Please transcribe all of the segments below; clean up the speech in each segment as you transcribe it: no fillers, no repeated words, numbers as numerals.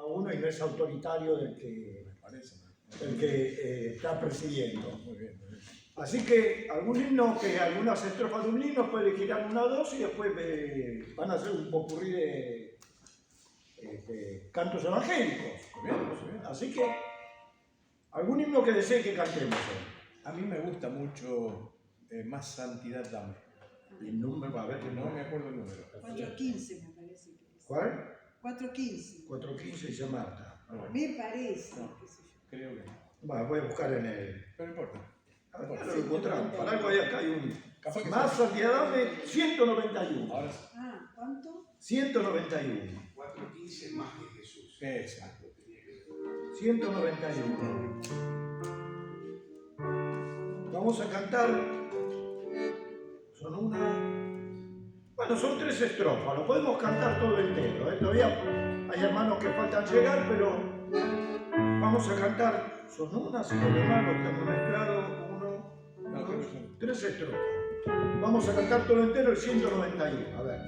a uno y no es autoritario del que está presidiendo. Muy bien, muy bien. Así que algunas estrofas de un himno puede elegir una o dos y después van a hacer un popurrí de cantos evangélicos. Muy bien, muy bien. Así que, algún himno que desee que cantemos hoy. A mí me gusta mucho Más Santidad Dame. El número, a ver, No me acuerdo el número. 415 me parece que es. ¿cuál? 415. 415 dice Marta. Me parece, No. qué sé yo. Creo que no. Bueno, voy a buscar en el... Pero no importa. Ah, lo encontramos. Para algo acá hay un... Capaz que Más sí. Santidad Dame, 191. Ahora sí. Ah, ¿cuánto? 191. 4:15 más que Jesús. Exacto. 191. Vamos a cantar. Son bueno, son 3 estrofas. Lo podemos cantar todo entero. Todavía hay hermanos que faltan llegar, pero vamos a cantar. Son unas, si los demás lo estamos mezclados. 1, No, creo que 2, son. 3 estrofas. Vamos a cantar todo entero el 191. A ver.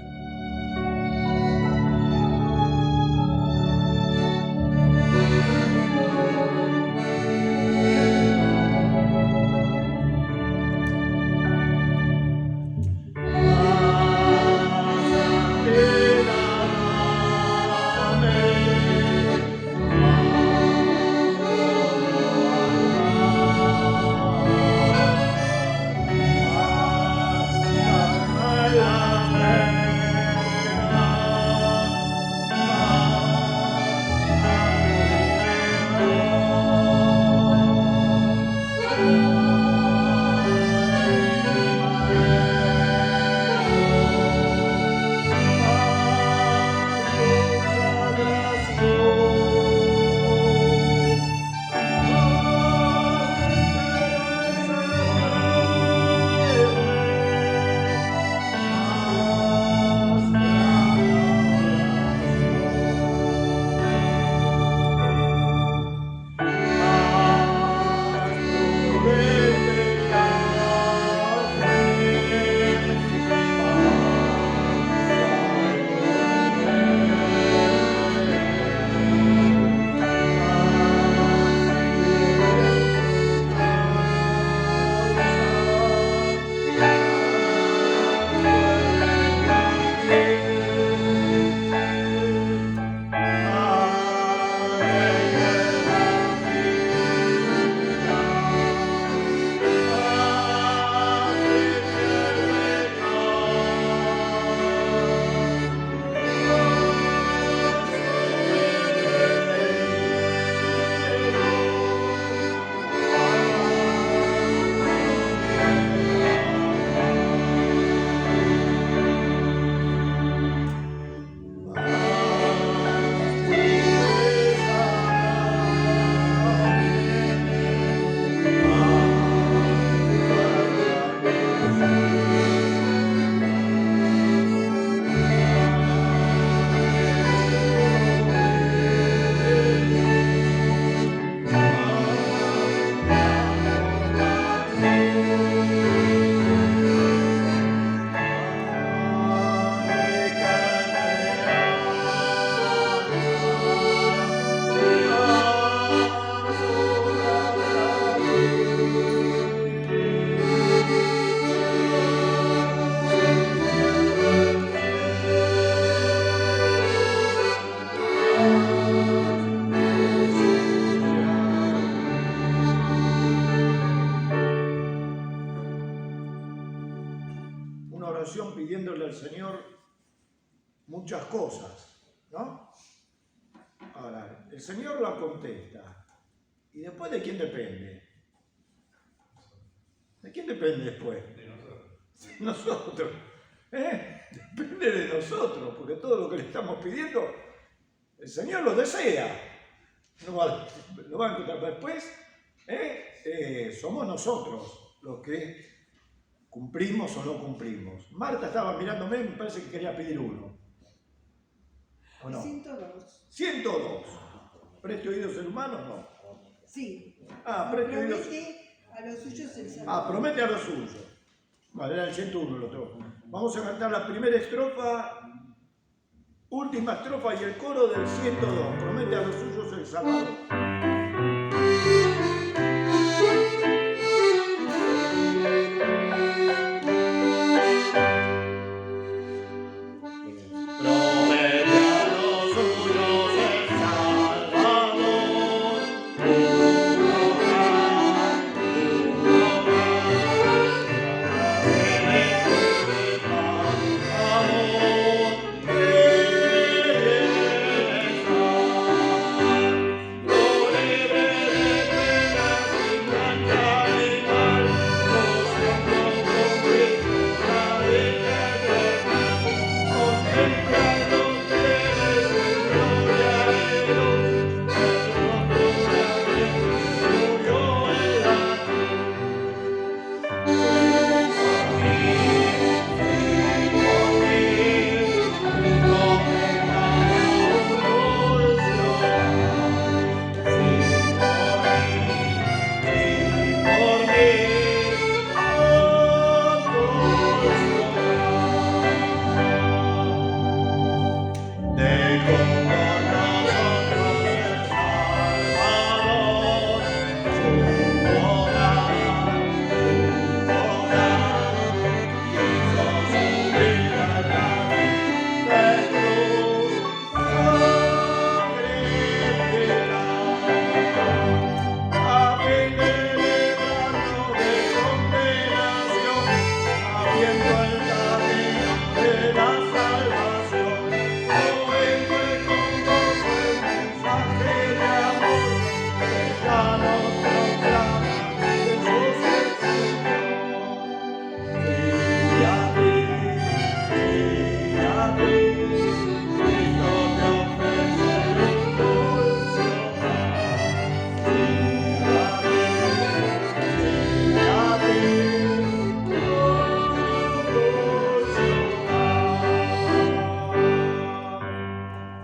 Pidiéndole al Señor muchas cosas, ¿no? Ahora, el Señor la contesta. ¿Y después de quién depende? ¿De quién depende después? De nosotros. De nosotros. Depende de nosotros, porque todo lo que le estamos pidiendo, el Señor lo desea. Lo va a encontrar después. Somos nosotros los que cumplimos o no cumplimos. Marta estaba mirándome y me parece que quería pedir uno. ¿O no? 102. 102. ¿Preste oídos ser humano o no? Sí. Preste oídos. Promete a los suyos el saludo. Promete a lo suyo. Vale, era el 101 el otro. Vamos a cantar la primera estrofa última estrofa y el coro del 102. Promete a los suyos el Salvador.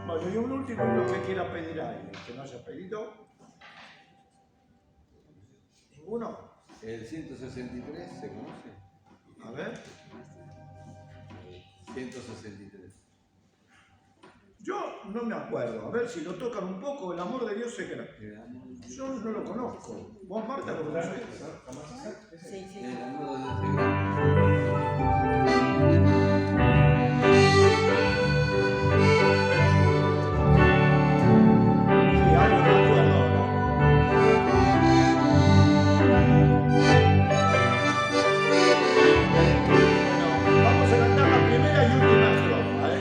Bueno, y un último lo que quiera pedir a alguien, que no haya pedido. ¿Ninguno? El 163, ¿se conoce? A ver. 163. Yo no me acuerdo. A ver si lo tocan un poco. El amor de Dios es grande. Yo no lo conozco. ¿Vos, Marta, lo conocés? Sí, sí. El amor de Dios es grande. Sí, algo me acuerdo ahora. Bueno, vamos a cantar la primera y última estrofa, ¿eh?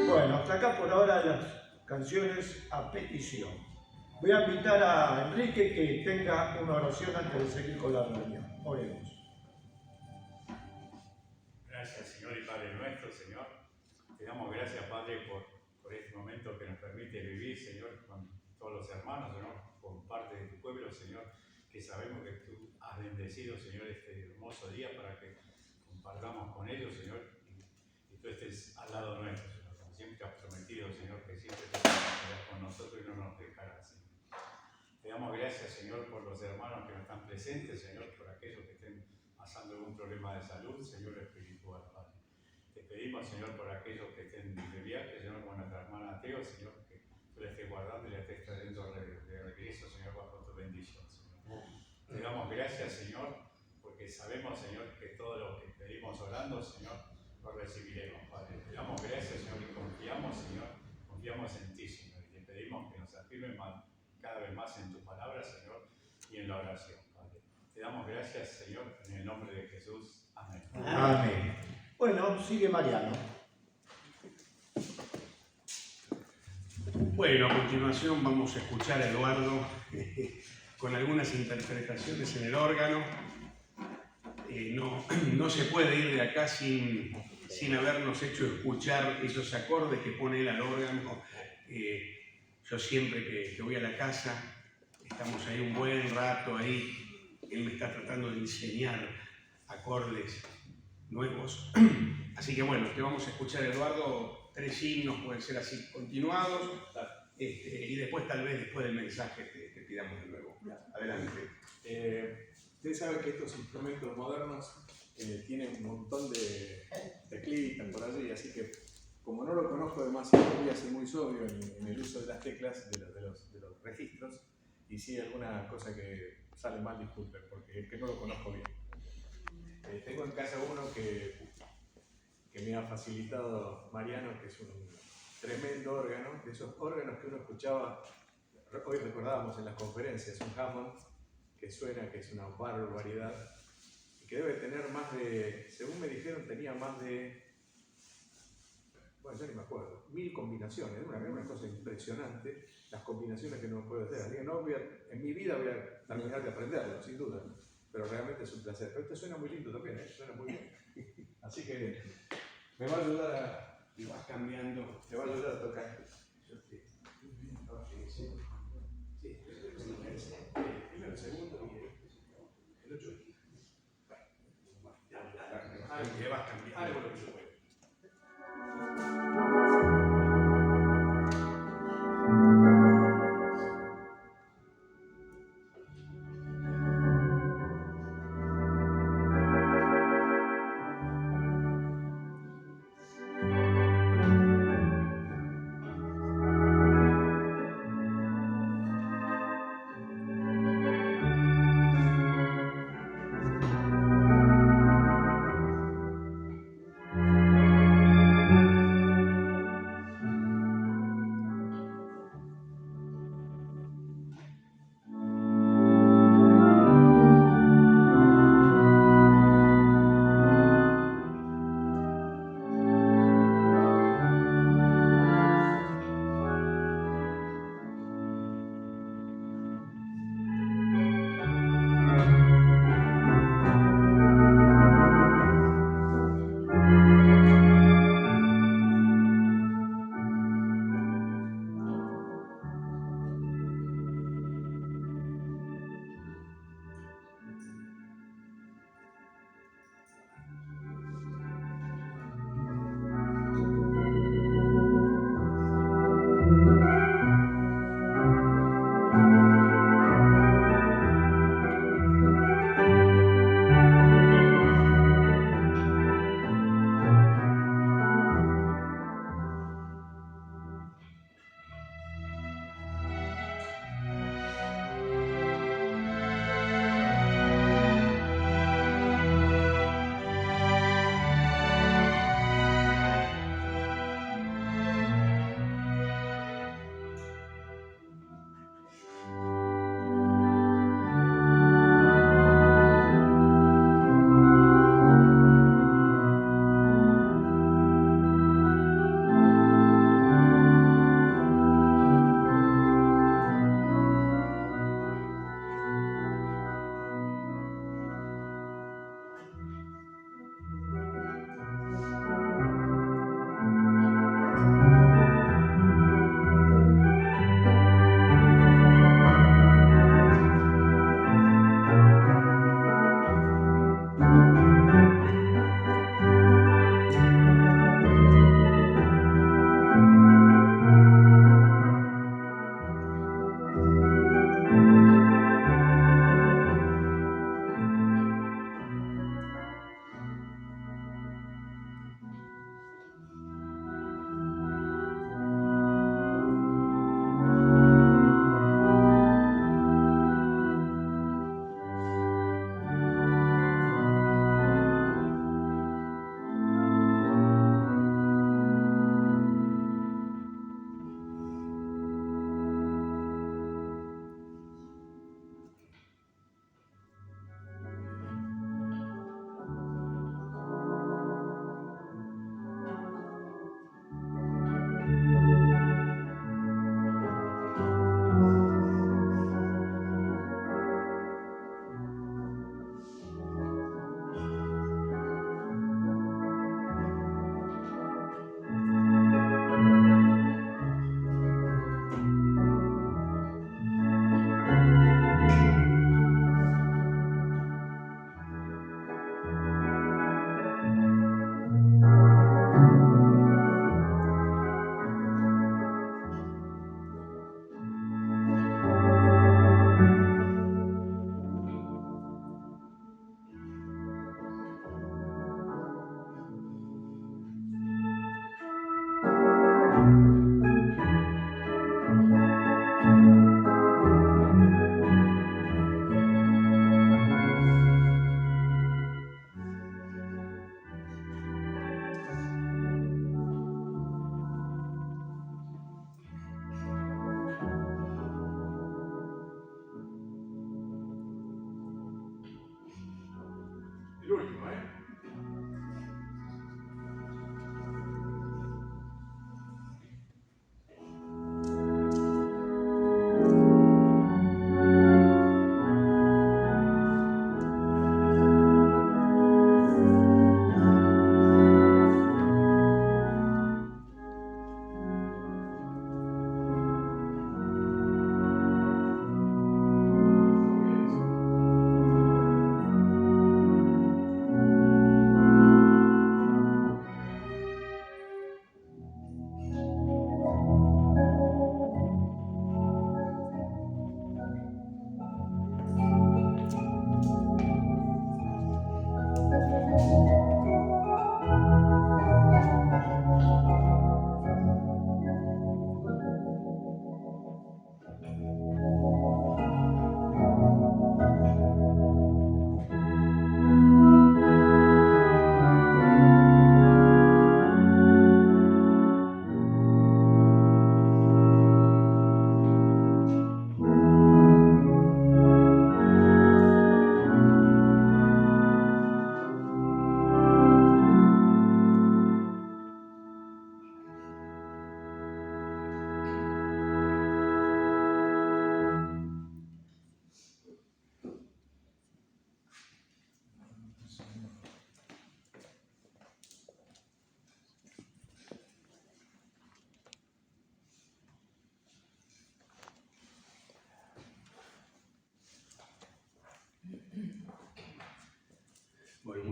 Bueno, hasta acá por ahora las canciones a petición. Voy a invitar a Enrique que tenga una oración antes de seguir con la reunión. Oremos. Gracias, Señor y Padre nuestro, Señor. Te damos gracias, Padre, por este momento que nos permite vivir, Señor, con todos los hermanos, Señor, con parte de tu pueblo, Señor, que sabemos que tú has bendecido, Señor, este hermoso día para que compartamos con ellos, Señor, y tú estés al lado nuestro, Señor. Como siempre te has prometido, Señor, que siempre te estarás con nosotros y no nos dejarás, Señor. Te damos gracias, Señor, por los hermanos que no están presentes, Señor, por aquellos que estén pasando algún problema de salud, Señor espiritual, Padre. Te pedimos, Señor, por aquellos que estén de viaje, Señor, con nuestra hermana Teo, Señor, que tú la estés guardando y la estés trayendo de regreso, Señor, bajo tu bendición, Señor. Te damos gracias, Señor, porque sabemos, Señor, que todo lo que pedimos orando, Señor, lo recibiremos, Padre. Te damos gracias, Señor, y confiamos, Señor, confiamos en ti, Señor, y te pedimos que nos afirmen cada vez más en tu palabra, Señor, y en la oración, Padre. Te damos gracias, Señor, en el nombre de Jesús. Amén. Amén. Bueno, sigue Mariano. Bueno, a continuación vamos a escuchar a Eduardo con algunas interpretaciones en el órgano. No se puede ir de acá sin habernos hecho escuchar esos acordes que pone él al órgano. Yo siempre que voy a la casa, estamos ahí un buen rato ahí, él me está tratando de enseñar acordes nuevos. Así que bueno, te vamos a escuchar, Eduardo, 3 himnos, pueden ser así continuados, y después tal vez después del mensaje te pidamos de nuevo. Adelante. Ustedes saben que estos instrumentos modernos tienen un montón de teclitas por allí, así que como no lo conozco demasiado, voy a ser muy sobrio en el uso de las teclas, de los registros, y si hay alguna cosa que sale mal, disculpen, porque es que no lo conozco bien. Tengo en casa uno que me ha facilitado Mariano, que es un tremendo órgano, de esos órganos que uno escuchaba, hoy recordábamos en las conferencias, un Hammond que suena, que es una barbaridad, y que debe tener más de, según me dijeron, tenía más de, bueno, ya ni me acuerdo, 1000 combinaciones, una cosa impresionante, las combinaciones que uno puede hacer. Así que en mi vida voy a terminar de aprenderlo, sin duda, pero realmente es un placer. Pero este suena muy lindo también, suena muy bien. Así que me va a ayudar Y vas cambiando. me va a ayudar a tocar. Primero el segundo y el 8. Que vas cambiando. Algo lo que yo puedo.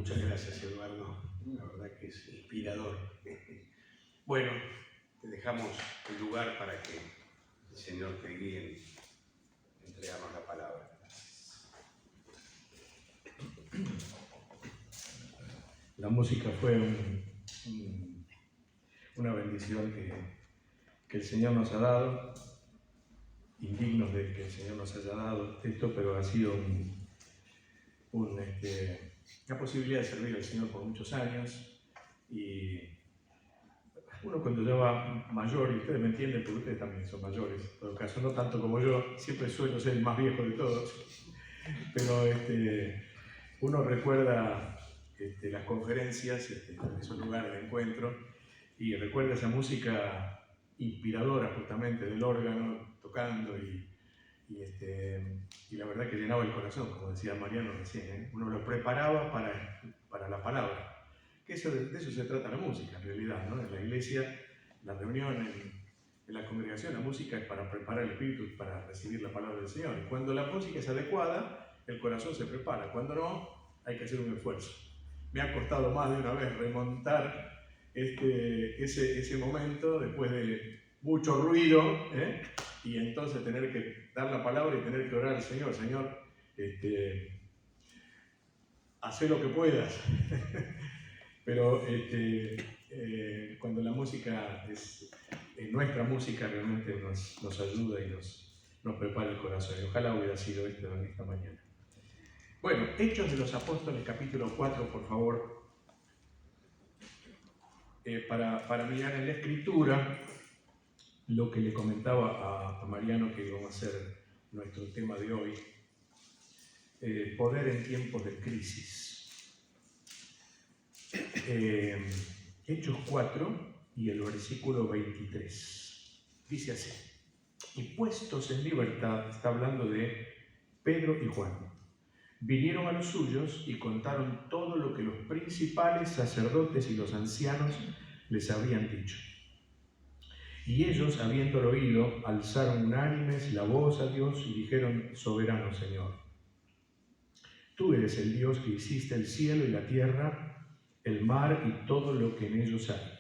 Muchas gracias, Eduardo. La verdad que es inspirador. Bueno, te dejamos el lugar para que el Señor te guíe en entregarnos la palabra. La música fue una bendición que el Señor nos ha dado, indignos de que el Señor nos haya dado esto, pero ha sido la posibilidad de servir al Señor por muchos años. Y uno cuando ya va mayor, y ustedes me entienden porque ustedes también son mayores, en todo caso, no tanto como yo, siempre suelo ser el más viejo de todos, pero uno recuerda las conferencias, esos lugares de encuentro, y recuerda esa música inspiradora justamente del órgano tocando y la verdad que llenaba el corazón, como decía Mariano recién, ¿eh? Uno lo preparaba para la palabra, que de eso se trata la música en realidad, ¿no? En la iglesia, la reunión, en la congregación, la música es para preparar el espíritu para recibir la palabra del Señor. Y cuando la música es adecuada, el corazón se prepara, cuando no, hay que hacer un esfuerzo. Me ha costado más de una vez remontar ese momento después de mucho ruido, ¿eh? Y entonces tener que dar la palabra y tener que orar al Señor. Señor, haz lo que puedas. Pero cuando la música nuestra música realmente nos ayuda y nos prepara el corazón. Y ojalá hubiera sido esto en esta mañana. Bueno, Hechos de los Apóstoles, capítulo 4, por favor. Para mirar en la Escritura lo que le comentaba a Mariano que iba a ser nuestro tema de hoy, poder en tiempos de crisis. Hechos 4 y el versículo 23. Dice así: y puestos en libertad, está hablando de Pedro y Juan, vinieron a los suyos y contaron todo lo que los principales sacerdotes y los ancianos les habían dicho. Y ellos, habiéndolo oído, alzaron unánimes la voz a Dios y dijeron: soberano Señor, tú eres el Dios que hiciste el cielo y la tierra, el mar y todo lo que en ellos hay.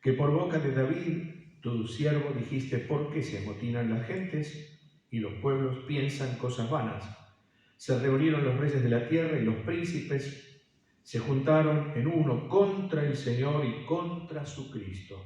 Que por boca de David, tu siervo, dijiste: ¿por qué se amotinan las gentes y los pueblos piensan cosas vanas? Se reunieron los reyes de la tierra y los príncipes se juntaron en uno contra el Señor y contra su Cristo,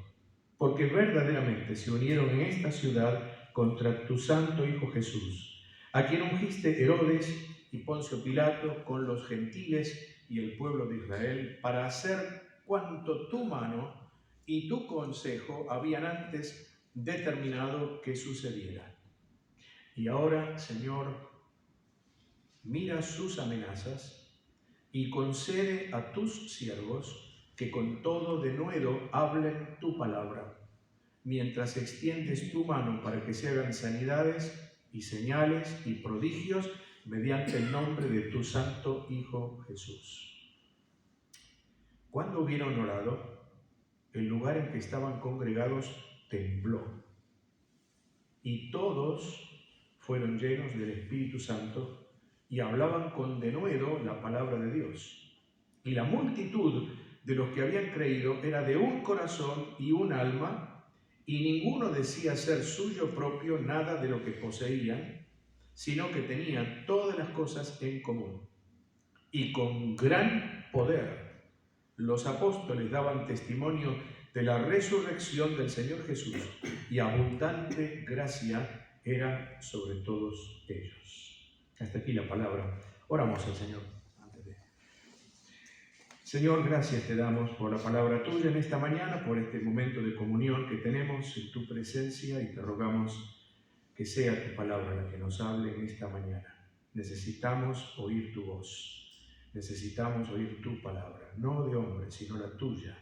porque verdaderamente se unieron en esta ciudad contra tu santo Hijo Jesús, a quien ungiste Herodes y Poncio Pilato con los gentiles y el pueblo de Israel, para hacer cuanto tu mano y tu consejo habían antes determinado que sucediera. Y ahora, Señor, mira sus amenazas y concede a tus siervos que con todo denuedo hablen tu palabra, mientras extiendes tu mano para que se hagan sanidades y señales y prodigios mediante el nombre de tu santo Hijo Jesús. Cuando hubieron orado, el lugar en que estaban congregados tembló, y todos fueron llenos del Espíritu Santo y hablaban con denuedo la palabra de Dios. Y la multitud de los que habían creído era de un corazón y un alma, y ninguno decía ser suyo propio nada de lo que poseían, sino que tenían todas las cosas en común. Y con gran poder los apóstoles daban testimonio de la resurrección del Señor Jesús, y abundante gracia era sobre todos ellos. Hasta aquí la palabra. Oramos al Señor. Señor, gracias te damos por la palabra tuya en esta mañana, por este momento de comunión que tenemos en tu presencia, y te rogamos que sea tu palabra la que nos hable en esta mañana. Necesitamos oír tu voz, necesitamos oír tu palabra, no de hombre, sino la tuya,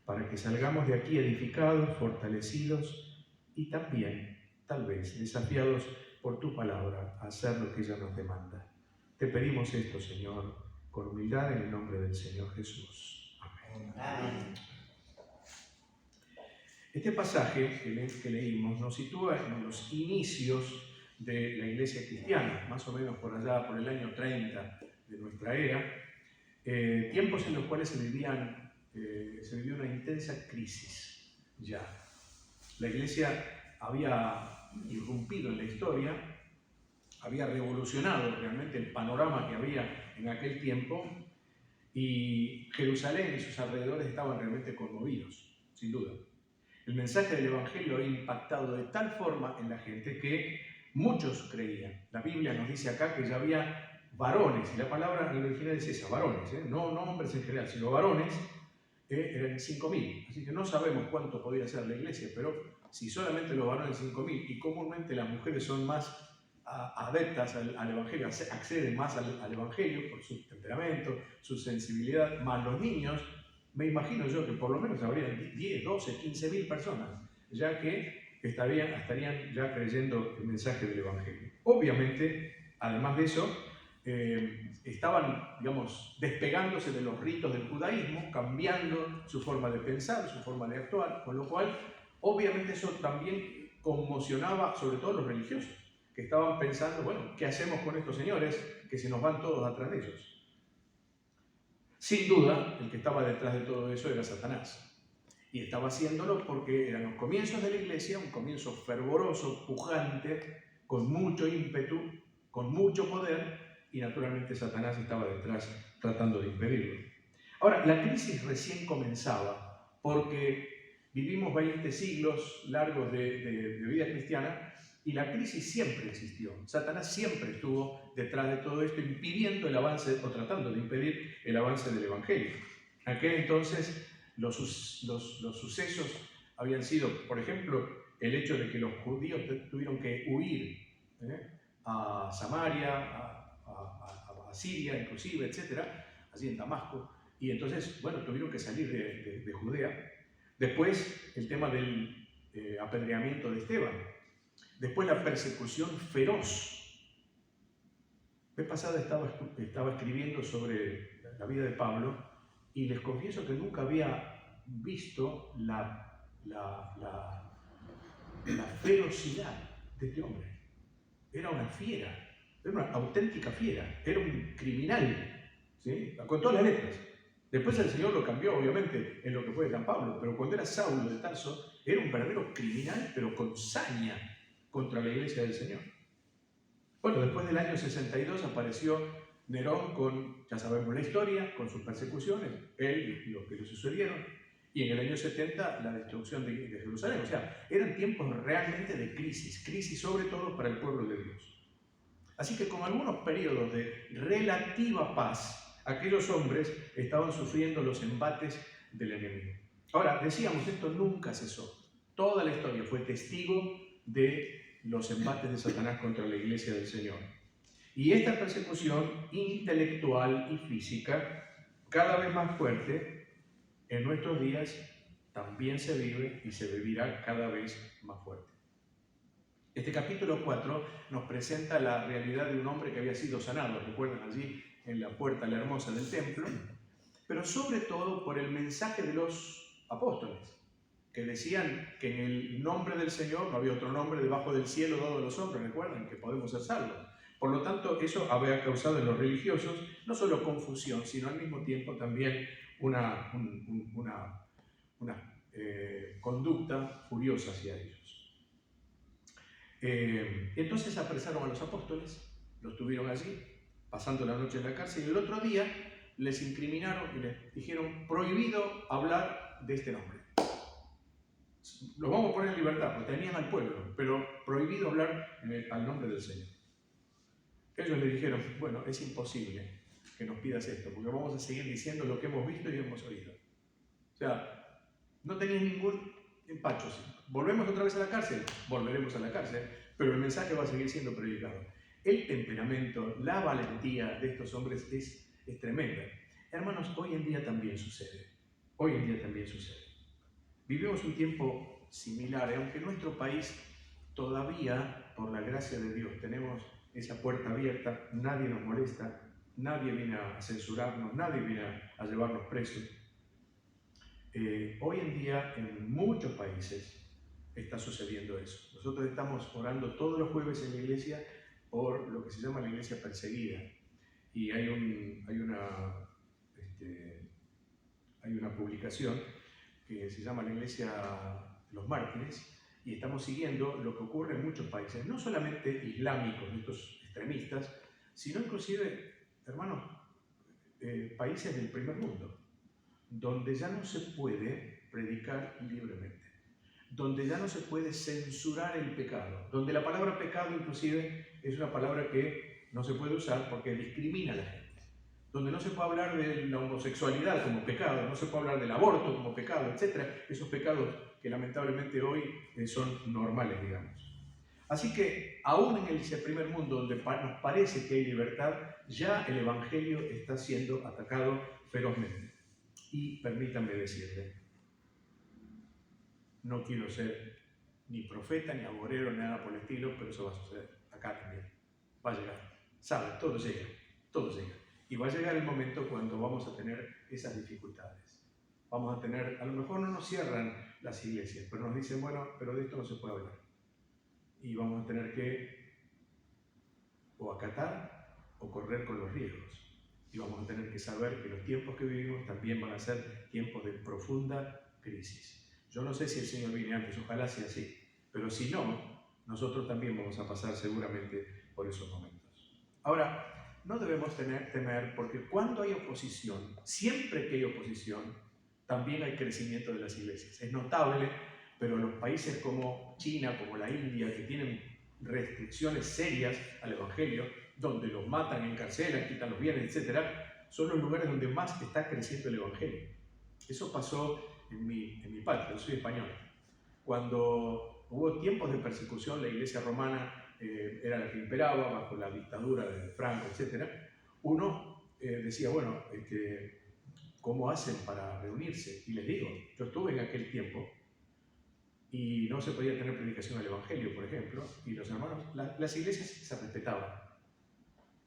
para que salgamos de aquí edificados, fortalecidos y también, tal vez, desafiados por tu palabra a hacer lo que ella nos demanda. Te pedimos esto, Señor, con humildad en el nombre del Señor Jesús. Amén. Amén. Este pasaje que leímos nos sitúa en los inicios de la iglesia cristiana, más o menos por allá, por el año 30 de nuestra era, tiempos en los cuales se vivió una intensa crisis ya. La Iglesia había irrumpido en la historia, había revolucionado realmente el panorama que había en aquel tiempo, y Jerusalén y sus alrededores estaban realmente conmovidos, sin duda. El mensaje del Evangelio había impactado de tal forma en la gente que muchos creían. La Biblia nos dice acá que ya había varones, y la palabra en el original es esa, varones, no hombres en general, sino varones, eran 5.000. Así que no sabemos cuánto podía ser la iglesia, pero si solamente los varones 5.000, y comúnmente las mujeres son más adeptas al Evangelio, acceden más al Evangelio por su temperamento, su sensibilidad, más los niños, me imagino yo que por lo menos habrían 10, 12, 15.000 personas, ya que estarían ya creyendo el mensaje del Evangelio. Obviamente, además de eso, estaban, digamos, despegándose de los ritos del judaísmo, cambiando su forma de pensar, su forma de actuar, con lo cual, obviamente eso también conmocionaba sobre todo a los religiosos, que estaban pensando, bueno, ¿qué hacemos con estos señores que se nos van todos atrás de ellos? Sin duda, el que estaba detrás de todo eso era Satanás. Y estaba haciéndolo porque eran los comienzos de la iglesia, un comienzo fervoroso, pujante, con mucho ímpetu, con mucho poder, y naturalmente Satanás estaba detrás tratando de impedirlo. Ahora, la crisis recién comenzaba porque vivimos 20 siglos largos de vida cristiana, y la crisis siempre existió. Satanás siempre estuvo detrás de todo esto, impidiendo el avance, o tratando de impedir el avance del Evangelio. En aquel entonces, los sucesos habían sido, por ejemplo, el hecho de que los judíos tuvieron que huir a Samaria, a Siria, inclusive, etcétera, allí en Damasco, y entonces, bueno, tuvieron que salir de Judea. Después, el tema del apedreamiento de Esteban. Después la persecución feroz. La vez pasada estaba escribiendo sobre la vida de Pablo, y les confieso que nunca había visto la ferocidad de este hombre. Era una fiera, era una auténtica fiera, era un criminal, ¿sí? Con todas las letras. Después el Señor lo cambió, obviamente, en lo que fue San Pablo, pero cuando era Saulo de Tarso, era un verdadero criminal, pero con saña contra la iglesia del Señor. Bueno, después del año 62 apareció Nerón con, ya sabemos la historia, con sus persecuciones, él y los que le sucedieron, y en el año 70 la destrucción de Jerusalén. O sea, eran tiempos realmente de crisis sobre todo para el pueblo de Dios. Así que con algunos periodos de relativa paz, aquellos hombres estaban sufriendo los embates del enemigo. Ahora, decíamos, esto nunca cesó. Toda la historia fue testigo de los embates de Satanás contra la iglesia del Señor. Y esta persecución intelectual y física, cada vez más fuerte, en nuestros días también se vive y se vivirá cada vez más fuerte. Este capítulo 4 nos presenta la realidad de un hombre que había sido sanado, recuerdan allí en la puerta la hermosa del templo, pero sobre todo por el mensaje de los apóstoles, que decían que en el nombre del Señor no había otro nombre debajo del cielo dado a los hombres, recuerdan que podemos ser salvos. Por lo tanto, eso había causado en los religiosos no solo confusión, sino al mismo tiempo también una conducta furiosa hacia ellos. Entonces apresaron a los apóstoles, los tuvieron allí, pasando la noche en la cárcel, y el otro día les incriminaron y les dijeron: prohibido hablar de este nombre. Los vamos a poner en libertad, porque tenían al pueblo, pero prohibido hablar al nombre del Señor. Ellos le dijeron: bueno, es imposible que nos pidas esto, porque vamos a seguir diciendo lo que hemos visto y hemos oído. O sea, no tenían ningún empacho. ¿Volvemos otra vez a la cárcel? Volveremos a la cárcel, pero el mensaje va a seguir siendo predicado. El temperamento, la valentía de estos hombres es tremenda. Hermanos, hoy en día también sucede. Hoy en día también sucede. Vivimos un tiempo similar, aunque en nuestro país todavía, por la gracia de Dios, tenemos esa puerta abierta, nadie nos molesta, nadie viene a censurarnos, nadie viene a llevarnos presos. Hoy en día en muchos países está sucediendo eso. Nosotros estamos orando todos los jueves en la iglesia por lo que se llama la iglesia perseguida, y hay una hay una publicación que se llama La Iglesia de los Mártires, y estamos siguiendo lo que ocurre en muchos países, no solamente islámicos, estos extremistas, sino inclusive, hermanos, países del primer mundo, donde ya no se puede predicar libremente, donde ya no se puede censurar el pecado, donde la palabra pecado inclusive es una palabra que no se puede usar porque discrimina a la gente, donde no se puede hablar de la homosexualidad como pecado, no se puede hablar del aborto como pecado, etc. Esos pecados que lamentablemente hoy son normales, digamos. Así que, aún en ese primer mundo donde nos parece que hay libertad, ya el Evangelio está siendo atacado ferozmente. Y permítanme decirle, no quiero ser ni profeta, ni agorero, ni nada por el estilo, pero eso va a suceder acá también. Va a llegar. ¿Saben? Todo llega. Todo llega. Y va a llegar el momento cuando vamos a tener esas dificultades. Vamos a tener, a lo mejor no nos cierran las iglesias, pero nos dicen, bueno, pero de esto no se puede hablar. Y vamos a tener que o acatar o correr con los riesgos. Y vamos a tener que saber que los tiempos que vivimos también van a ser tiempos de profunda crisis. Yo no sé si el Señor viene antes, ojalá sea así, pero si no, nosotros también vamos a pasar seguramente por esos momentos. Ahora, no debemos temer porque cuando hay oposición, siempre que hay oposición, también hay crecimiento de las iglesias. Es notable, pero los países como China, como la India, que tienen restricciones serias al Evangelio, donde los matan, encarcelan, quitan los bienes, etc., son los lugares donde más está creciendo el Evangelio. Eso pasó en mi patria, yo soy español. Cuando hubo tiempos de persecución, la Iglesia romana era la que imperaba bajo la dictadura de Franco, etc. Uno decía, bueno, ¿cómo hacen para reunirse? Y les digo, yo estuve en aquel tiempo y no se podía tener predicación del Evangelio, por ejemplo, y los hermanos, las iglesias se respetaban,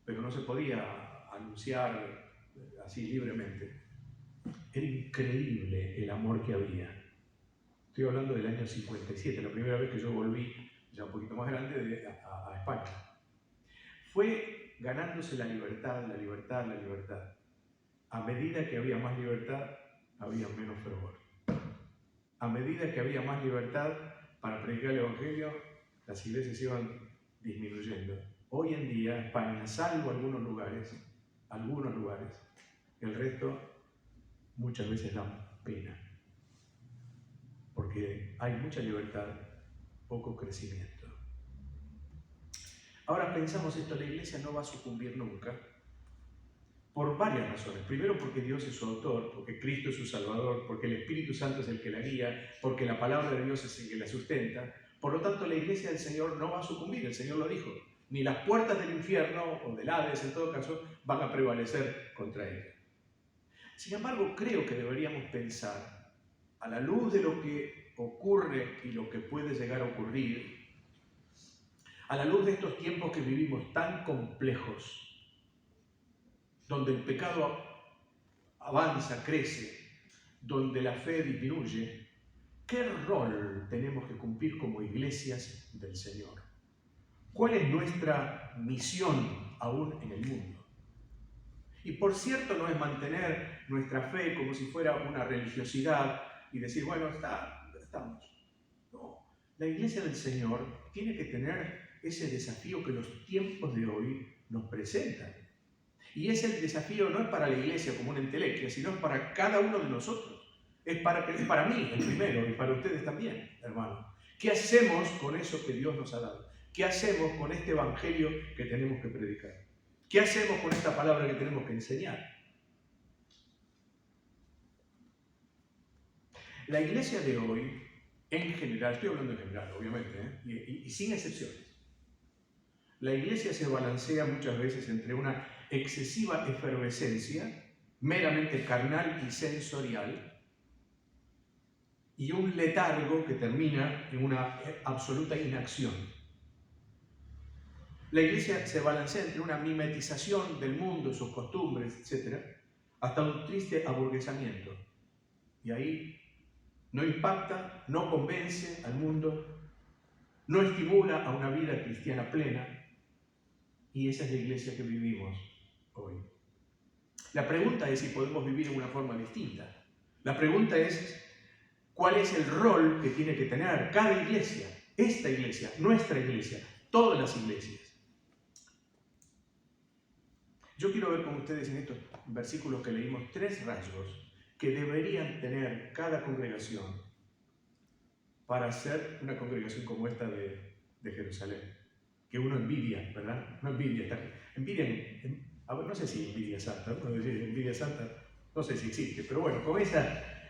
pero no se podía anunciar así libremente. Era increíble el amor que había. Estoy hablando del año 57, la primera vez que yo volví, ya un poquito más grande, a España. Fue ganándose la libertad, la libertad, la libertad. A medida que había más libertad, había menos fervor. A medida que había más libertad para predicar el Evangelio, las iglesias iban disminuyendo. Hoy en día, España, salvo algunos lugares, el resto muchas veces da pena, porque hay mucha libertad, poco crecimiento. Ahora pensamos esto, la iglesia no va a sucumbir nunca, por varias razones. Primero, porque Dios es su autor, porque Cristo es su salvador, porque el Espíritu Santo es el que la guía, porque la palabra de Dios es el que la sustenta. Por lo tanto, la iglesia del Señor no va a sucumbir, el Señor lo dijo. Ni las puertas del infierno, o del Hades en todo caso, van a prevalecer contra ella. Sin embargo, creo que deberíamos pensar, a la luz de lo que ocurre y lo que puede llegar a ocurrir, a la luz de estos tiempos que vivimos tan complejos, donde el pecado avanza, crece, donde la fe disminuye, ¿qué rol tenemos que cumplir como iglesias del Señor? ¿Cuál es nuestra misión aún en el mundo? Y por cierto, no es mantener nuestra fe como si fuera una religiosidad y decir, bueno, estamos. No, la iglesia del Señor tiene que tener ese desafío que los tiempos de hoy nos presentan. Y ese desafío no es para la iglesia como una entelequia, sino es para cada uno de nosotros. Es para mí, el primero, y para ustedes también, hermanos. ¿Qué hacemos con eso que Dios nos ha dado? ¿Qué hacemos con este evangelio que tenemos que predicar? ¿Qué hacemos con esta palabra que tenemos que enseñar? La iglesia de hoy, en general, estoy hablando en general, obviamente, y sin excepciones, la iglesia se balancea muchas veces entre una excesiva efervescencia, meramente carnal y sensorial, y un letargo que termina en una absoluta inacción. La iglesia se balancea entre una mimetización del mundo, sus costumbres, etc., hasta un triste aburguesamiento. Y ahí no impacta, no convence al mundo, no estimula a una vida cristiana plena, y esa es la iglesia que vivimos hoy. La pregunta es si podemos vivir en una forma distinta. La pregunta es cuál es el rol que tiene que tener cada iglesia, esta iglesia, nuestra iglesia, todas las iglesias. Yo quiero ver con ustedes en estos versículos que leímos 3 rasgos que deberían tener cada congregación para ser una congregación como esta de Jerusalén, que uno envidia, ¿verdad? No envidia, no sé si envidia santa, envidia santa, no sé si existe, pero bueno, con ese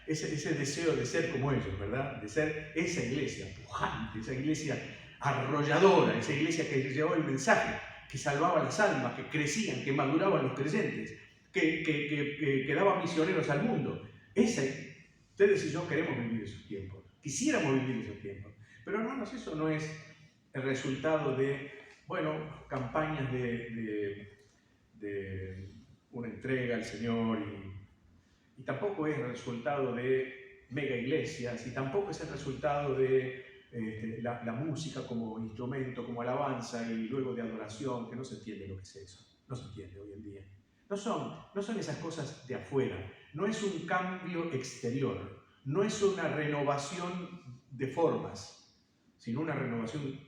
deseo de ser como ellos, ¿verdad? De ser esa iglesia pujante, esa iglesia arrolladora, esa iglesia que llevaba el mensaje, que salvaba las almas, que crecían, que maduraban los creyentes, que daba misioneros al mundo. Ustedes y yo queremos vivir esos tiempos, quisiéramos vivir esos tiempos, pero hermanos, eso no es el resultado de, bueno, campañas de una entrega al Señor y tampoco es el resultado de mega iglesias y tampoco es el resultado de la música como instrumento, como alabanza y luego de adoración, que no se entiende lo que es eso, no se entiende hoy en día. No son esas cosas de afuera, no es un cambio exterior, no es una renovación de formas, sino una renovación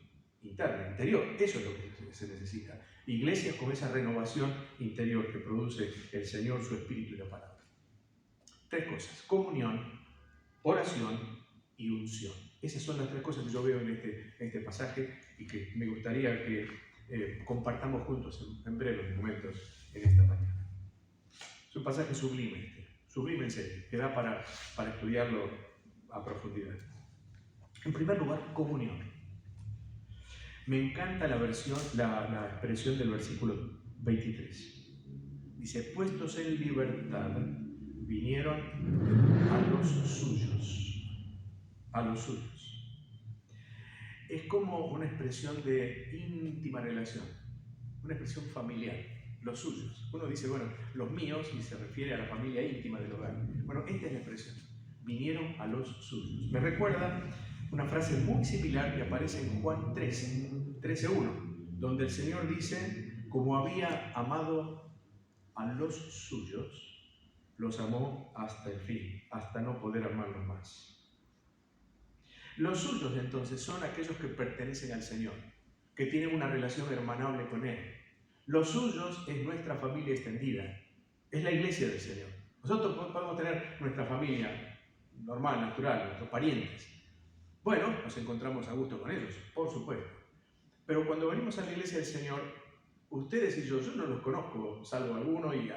interna, interior. Eso es lo que se necesita. Iglesias con esa renovación interior que produce el Señor, su Espíritu y la Palabra. 3 cosas: comunión, oración y unción. Esas son las 3 cosas que yo veo en este pasaje y que me gustaría que compartamos juntos en breves momentos en esta mañana. Es un pasaje sublime sublime en serio, que da para estudiarlo a profundidad. En primer lugar, comunión. Me encanta la expresión del versículo 23. Dice, puestos en libertad, vinieron a los suyos. A los suyos. Es como una expresión de íntima relación, una expresión familiar, los suyos. Uno dice, bueno, los míos, y se refiere a la familia íntima del hogar. Bueno, esta es la expresión, vinieron a los suyos. Me recuerda una frase muy similar que aparece en Juan 13:1, donde el Señor dice, como había amado a los suyos, los amó hasta el fin, hasta no poder amarlos más. Los suyos, entonces, son aquellos que pertenecen al Señor, que tienen una relación hermanable con Él. Los suyos es nuestra familia extendida, es la iglesia del Señor. Nosotros podemos tener nuestra familia normal, natural, nuestros parientes. Bueno, nos encontramos a gusto con ellos, por supuesto. Pero cuando venimos a la iglesia del Señor, ustedes y yo no los conozco, salvo alguno, y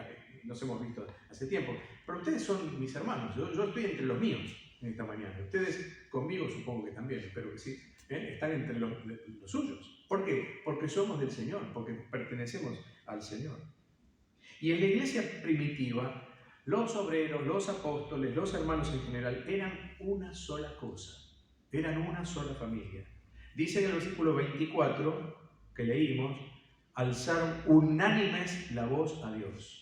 nos hemos visto hace tiempo, pero ustedes son mis hermanos, yo estoy entre los míos en esta mañana. Ustedes conmigo supongo que también, espero que sí, están entre los suyos. ¿Por qué? Porque somos del Señor, porque pertenecemos al Señor. Y en la iglesia primitiva, los obreros, los apóstoles, los hermanos en general, eran una sola cosa, eran una sola familia. Dice en el versículo 24 que leímos, alzaron unánimes la voz a Dios.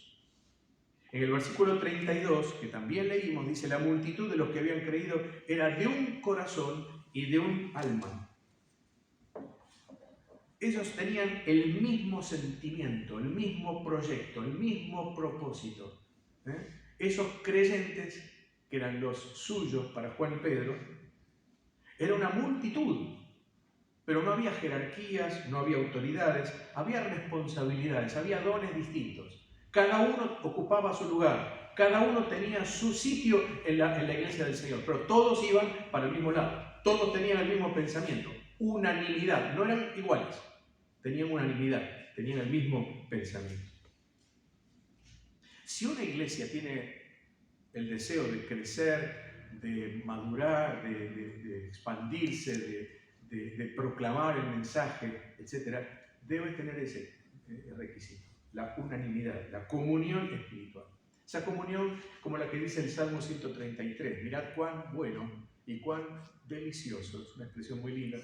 En el versículo 32, que también leímos, dice, la multitud de los que habían creído era de un corazón y de un alma. Ellos tenían el mismo sentimiento, el mismo proyecto, el mismo propósito. Esos creyentes, que eran los suyos para Juan y Pedro, era una multitud, pero no había jerarquías, no había autoridades, había responsabilidades, había dones distintos. Cada uno ocupaba su lugar, cada uno tenía su sitio en la iglesia del Señor, pero todos iban para el mismo lado, todos tenían el mismo pensamiento, unanimidad, no eran iguales, tenían unanimidad, tenían el mismo pensamiento. Si una iglesia tiene el deseo de crecer, de madurar, de expandirse, de proclamar el mensaje, etc., debe tener ese requisito, la unanimidad, la comunión espiritual. Esa comunión como la que dice el Salmo 133, mirad cuán bueno y cuán delicioso, es una expresión muy linda,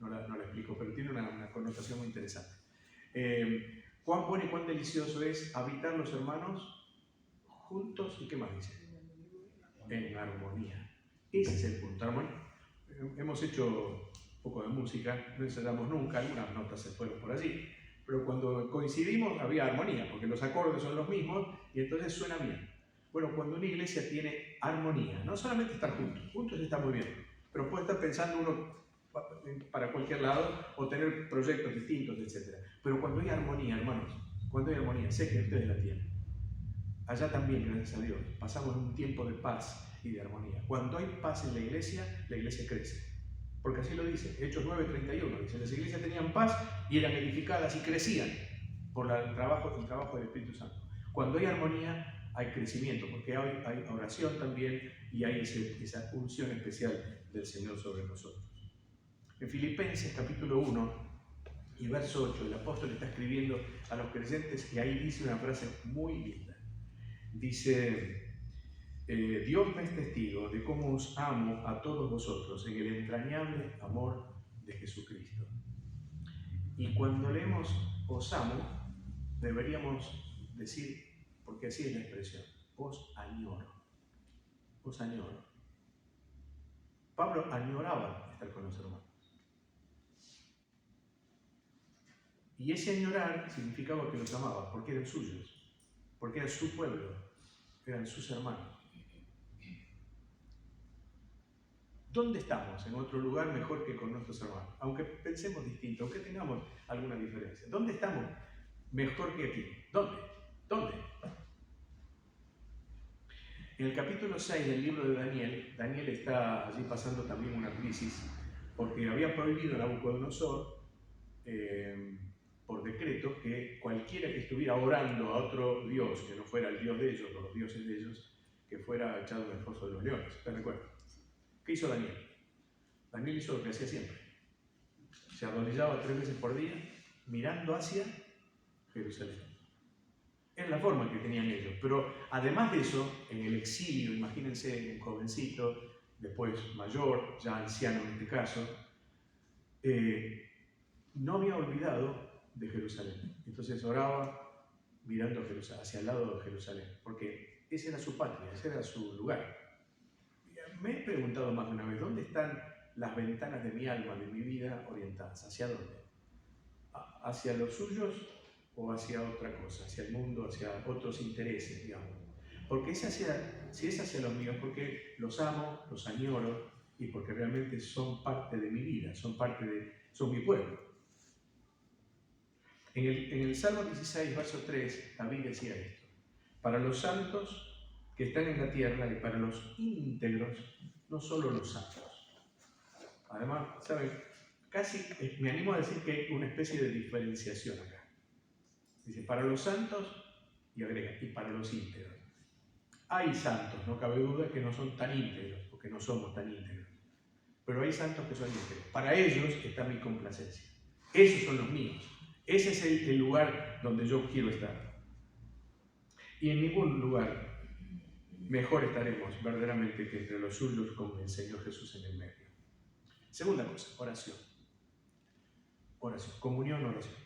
no la explico, pero tiene una connotación muy interesante. Cuán bueno y cuán delicioso es habitar los hermanos juntos, ¿y qué más dice? En armonía. Ese es el punto. Hemos hecho un poco de música, no ensayamos nunca, algunas notas se fueron por allí, pero cuando coincidimos había armonía, porque los acordes son los mismos y entonces suena bien. Bueno, cuando una iglesia tiene armonía, no solamente estar juntos está muy bien, pero puede estar pensando uno para cualquier lado o tener proyectos distintos, etc. Pero cuando hay armonía, hermanos, cuando hay armonía, sé que ustedes la tienen. Allá también, gracias a Dios, pasamos un tiempo de paz y de armonía. Cuando hay paz en la iglesia crece. Porque así lo dice, Hechos 9:31, dice, las iglesias tenían paz y eran edificadas y crecían por el trabajo del Espíritu Santo. Cuando hay armonía, hay crecimiento, porque hay oración también y hay esa unción especial del Señor sobre nosotros. En Filipenses capítulo 1 y verso 8, el apóstol está escribiendo a los creyentes y ahí dice una frase muy linda. Dice, Dios me es testigo de cómo os amo a todos vosotros en el entrañable amor de Jesucristo. Y cuando leemos os amo, deberíamos decir, porque así es la expresión, os añoro. Os añoro. Pablo añoraba estar con los hermanos. Y ese añorar significaba que los amaba, porque eran suyos, porque era su pueblo, eran sus hermanos. ¿Dónde estamos? En otro lugar mejor que con nuestros hermanos. Aunque pensemos distinto, aunque tengamos alguna diferencia. ¿Dónde estamos mejor que aquí? ¿Dónde? En el capítulo 6 del libro de Daniel, Daniel está allí pasando también una crisis, porque había prohibido a Nabucodonosor, por decreto, que cualquiera que estuviera orando a otro dios, que no fuera el dios de ellos o los dioses de ellos, que fuera echado en el foso de los leones. ¿Te recuerdas? ¿Qué hizo Daniel? Daniel hizo lo que hacía siempre. Se arrodillaba 3 veces por día, mirando hacia Jerusalén. Es la forma que tenían ellos. Pero además de eso, en el exilio, imagínense un jovencito, después mayor, ya anciano en este caso, no había olvidado de Jerusalén. Entonces oraba mirando a Jerusalén, hacia el lado de Jerusalén, porque esa era su patria, ese era su lugar. Me he preguntado más de una vez, ¿dónde están las ventanas de mi alma, de mi vida orientadas? ¿Hacia dónde? ¿Hacia los suyos o hacia otra cosa? ¿Hacia el mundo, hacia otros intereses, digamos? Porque si es hacia los míos, porque los amo, los añoro y porque realmente son parte de mi vida, son mi pueblo. En el Salmo 16, verso 3, David decía esto: para los santos que están en la tierra y para los íntegros, no solo los santos. Además, ¿saben? Casi me animo a decir que hay una especie de diferenciación acá. Dice, para los santos, y agrega, y para los íntegros. Hay santos, no cabe duda, que no son tan íntegros, porque no somos tan íntegros. Pero hay santos que son íntegros. Para ellos está mi complacencia. Esos son los míos. Ese es el lugar donde yo quiero estar. Y en ningún lugar mejor estaremos verdaderamente que entre los suyos con el Señor Jesús en el medio. Segunda cosa, oración. Oración, comunión, oración.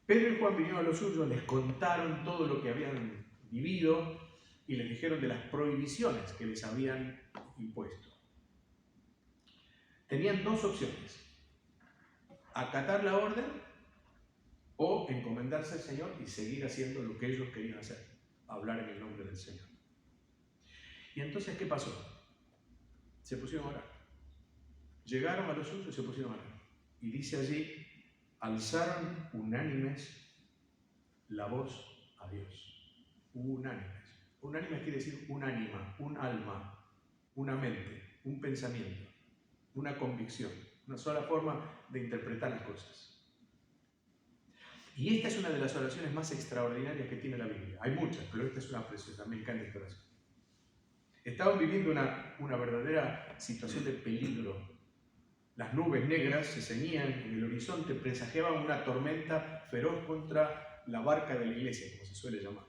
Pedro y Juan vinieron a los suyos, les contaron todo lo que habían vivido y les dijeron de las prohibiciones que les habían impuesto. Tenían 2 opciones: acatar la orden o encomendarse al Señor y seguir haciendo lo que ellos querían hacer, hablar en el nombre del Señor. Y entonces, ¿qué pasó? Se pusieron a orar. Llegaron a los suyos y se pusieron a orar. Y dice allí, alzaron unánimes la voz a Dios. Unánimes. Unánimes quiere decir un ánima, un alma, una mente, un pensamiento, una convicción, una sola forma de interpretar las cosas. Y esta es una de las oraciones más extraordinarias que tiene la Biblia. Hay muchas, pero esta es una preciosa, me encanta esta oración. Estaban viviendo una verdadera situación de peligro. Las nubes negras se ceñían en el horizonte, presagiaban una tormenta feroz contra la barca de la iglesia, como se suele llamar.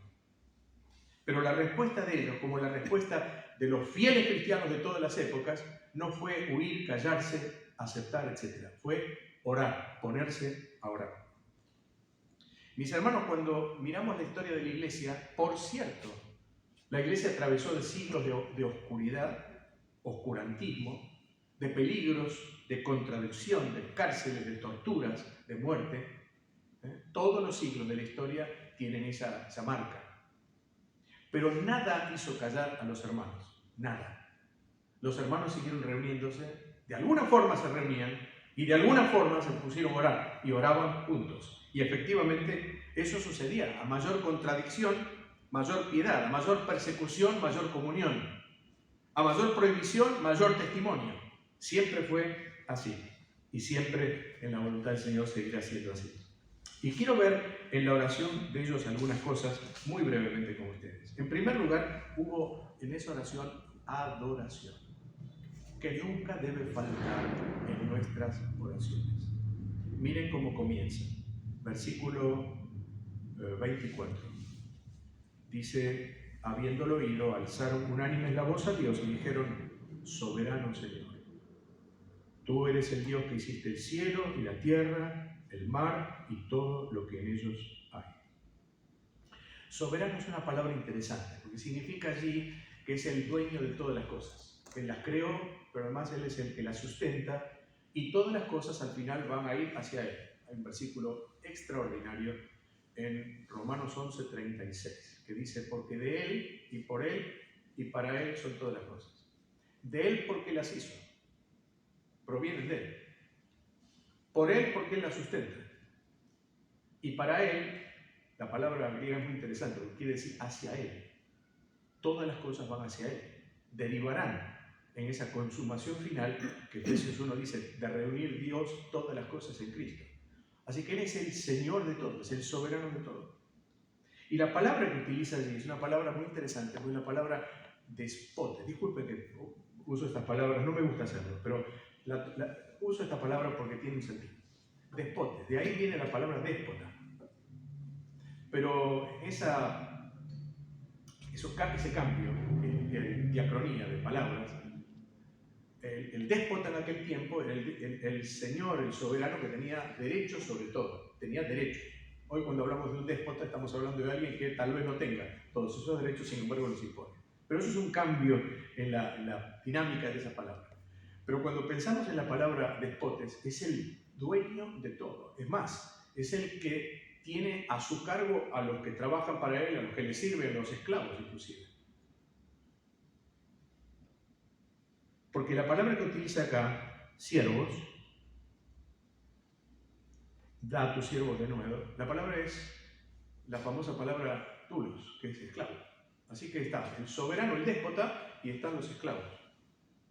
Pero la respuesta de ellos, como la respuesta de los fieles cristianos de todas las épocas, no fue huir, callarse, aceptar, etc. Fue orar, ponerse a orar. Mis hermanos, cuando miramos la historia de la iglesia, por cierto, la iglesia atravesó de siglos de oscuridad, oscurantismo, de peligros, de contradicción, de cárceles, de torturas, de muerte. Todos los siglos de la historia tienen esa marca. Pero nada hizo callar a los hermanos, nada. Los hermanos siguieron reuniéndose, de alguna forma se reunían y de alguna forma se pusieron a orar y oraban juntos. Y efectivamente eso sucedía. A mayor contradicción, mayor piedad. A mayor persecución, mayor comunión. A mayor prohibición, mayor testimonio. Siempre fue así. Y siempre en la voluntad del Señor seguirá siendo así. Y quiero ver en la oración de ellos algunas cosas muy brevemente con ustedes. En primer lugar, hubo en esa oración adoración, que nunca debe faltar en nuestras oraciones. Miren cómo comienza. Versículo 24. Dice, habiéndolo oído, alzaron unánimes la voz a Dios y dijeron, soberano Señor, tú eres el Dios que hiciste el cielo y la tierra, el mar y todo lo que en ellos hay. Soberano es una palabra interesante, porque significa allí que es el dueño de todas las cosas. Él las creó, pero además Él es el que las sustenta, y todas las cosas al final van a ir hacia Él. Hay un versículo extraordinario en Romanos 11:36, que dice, porque de Él, y por Él, y para Él son todas las cosas. De Él porque las hizo, provienen de Él. Por Él porque Él la sustenta. Y para Él, la palabra griega es muy interesante, porque quiere decir hacia Él. Todas las cosas van hacia Él. Derivarán en esa consumación final, que Efesios 1 dice, de reunir Dios todas las cosas en Cristo. Así que Él es el Señor de todo, es el soberano de todo. Y la palabra que utiliza allí es una palabra muy interesante, porque es una palabra despote. Disculpen que uso estas palabras, no me gusta hacerlo, pero uso esta palabra porque tiene un sentido. Despote, de ahí viene la palabra déspota. Pero ese cambio, diacronía de palabras, el déspota en aquel tiempo era el señor, el soberano que tenía derechos sobre todo, tenía derechos. Hoy cuando hablamos de un déspota estamos hablando de alguien que tal vez no tenga todos esos derechos, sin embargo los impone. Pero eso es un cambio en la dinámica de esa palabra. Pero cuando pensamos en la palabra despotes, es el dueño de todo. Es más, es el que tiene a su cargo a los que trabajan para él, a los que le sirven, a los esclavos inclusive. Porque la palabra que utiliza acá, siervos, da a tus siervos de nuevo, la palabra es la famosa palabra doulos, que es esclavo. Así que está el soberano, el déspota, y están los esclavos.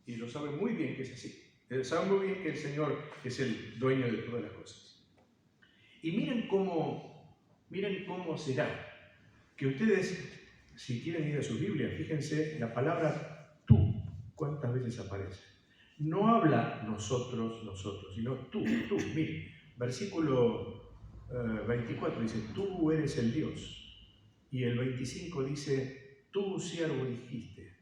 Y lo saben muy bien que es así. Saben muy bien que el Señor es el dueño de todas las cosas. Y miren cómo será que ustedes, si quieren ir a su Biblia, fíjense la palabra tú, cuántas veces aparece. No habla nosotros, sino tú. Miren, versículo 24 dice, tú eres el Dios. Y el 25 dice, tú siervo dijiste.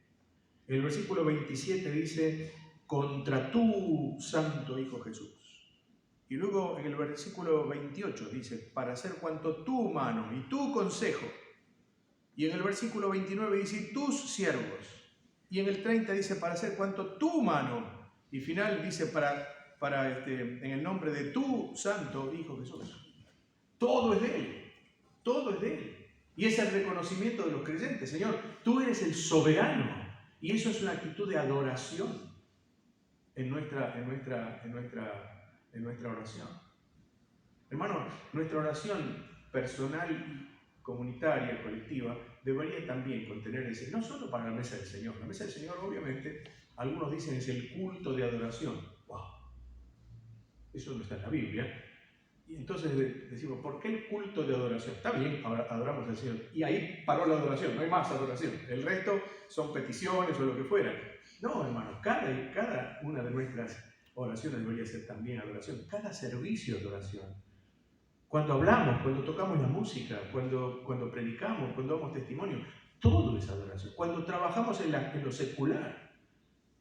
El versículo 27 dice, contra tu santo Hijo Jesús. Y luego en el versículo 28 dice, para hacer cuanto tu mano y tu consejo. Y en el versículo 29 dice, tus siervos. Y en el 30 dice, para hacer cuanto tu mano. Y final dice, en el nombre de tu santo Hijo Jesús. Todo es de Él. Todo es de Él. Y es el reconocimiento de los creyentes. Señor, tú eres el soberano. Y eso es una actitud de adoración en nuestra oración. Hermano, nuestra oración personal, comunitaria, colectiva, debería también contener ese, no solo para la mesa del Señor. La mesa del Señor, obviamente, algunos dicen es el culto de adoración. ¡Wow! Eso no está en la Biblia. Y entonces decimos, ¿por qué el culto de adoración? Está bien, adoramos al Señor. Y ahí paró la adoración, no hay más adoración. El resto son peticiones o lo que fuera. No, hermanos, cada una de nuestras oraciones debería ser también adoración. Cada servicio de oración. Cuando hablamos, cuando tocamos la música, cuando predicamos, cuando damos testimonio, todo es adoración. Cuando trabajamos en lo secular,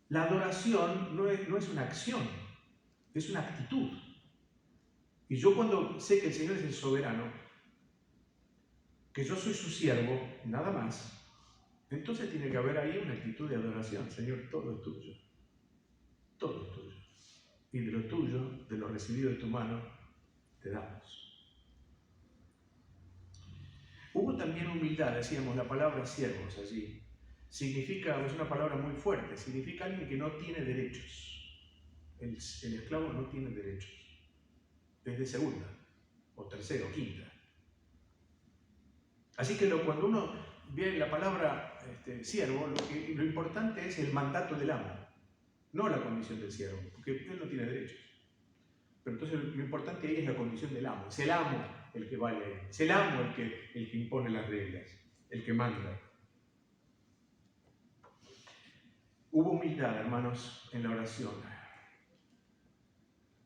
la adoración no es una acción, es una actitud. Y yo cuando sé que el Señor es el soberano, que yo soy su siervo, nada más, entonces tiene que haber ahí una actitud de adoración. Señor, todo es tuyo. Todo es tuyo. Y de lo tuyo, de lo recibido de tu mano, te damos. Hubo también humildad, decíamos, la palabra siervos allí. Significa, es una palabra muy fuerte, significa alguien que no tiene derechos. El esclavo no tiene derechos. Es de segunda, o tercera, o quinta. Así que cuando uno ve la palabra siervo, lo importante es el mandato del amo, no la condición del siervo, porque él no tiene derechos. Pero entonces lo importante ahí es la condición del amo. Es el amo el que vale ahí. Es el amo el que impone las reglas, el que manda. Hubo humildad, hermanos, en la oración.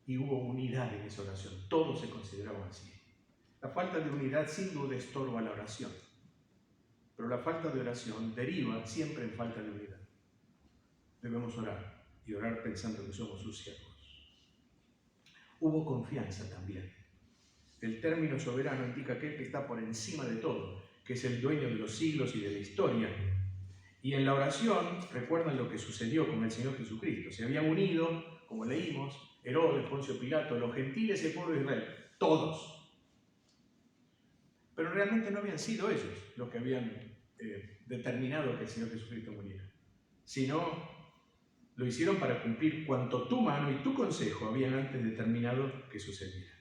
Y hubo unidad en esa oración. Todos se consideraban así. La falta de unidad sin duda estorba la oración. Pero la falta de oración deriva siempre en falta de unidad. Debemos orar y orar pensando que somos sus siervos. Hubo confianza también. El término soberano indica aquel que está por encima de todo, que es el dueño de los siglos y de la historia. Y en la oración, recuerdan lo que sucedió con el Señor Jesucristo. Se habían unido, como leímos, Herodes, Poncio Pilato, los gentiles y el pueblo de Israel, todos. Pero realmente no habían sido ellos los que habían determinado que el Señor Jesucristo muriera, sino lo hicieron para cumplir cuanto tu mano y tu consejo habían antes determinado que sucediera.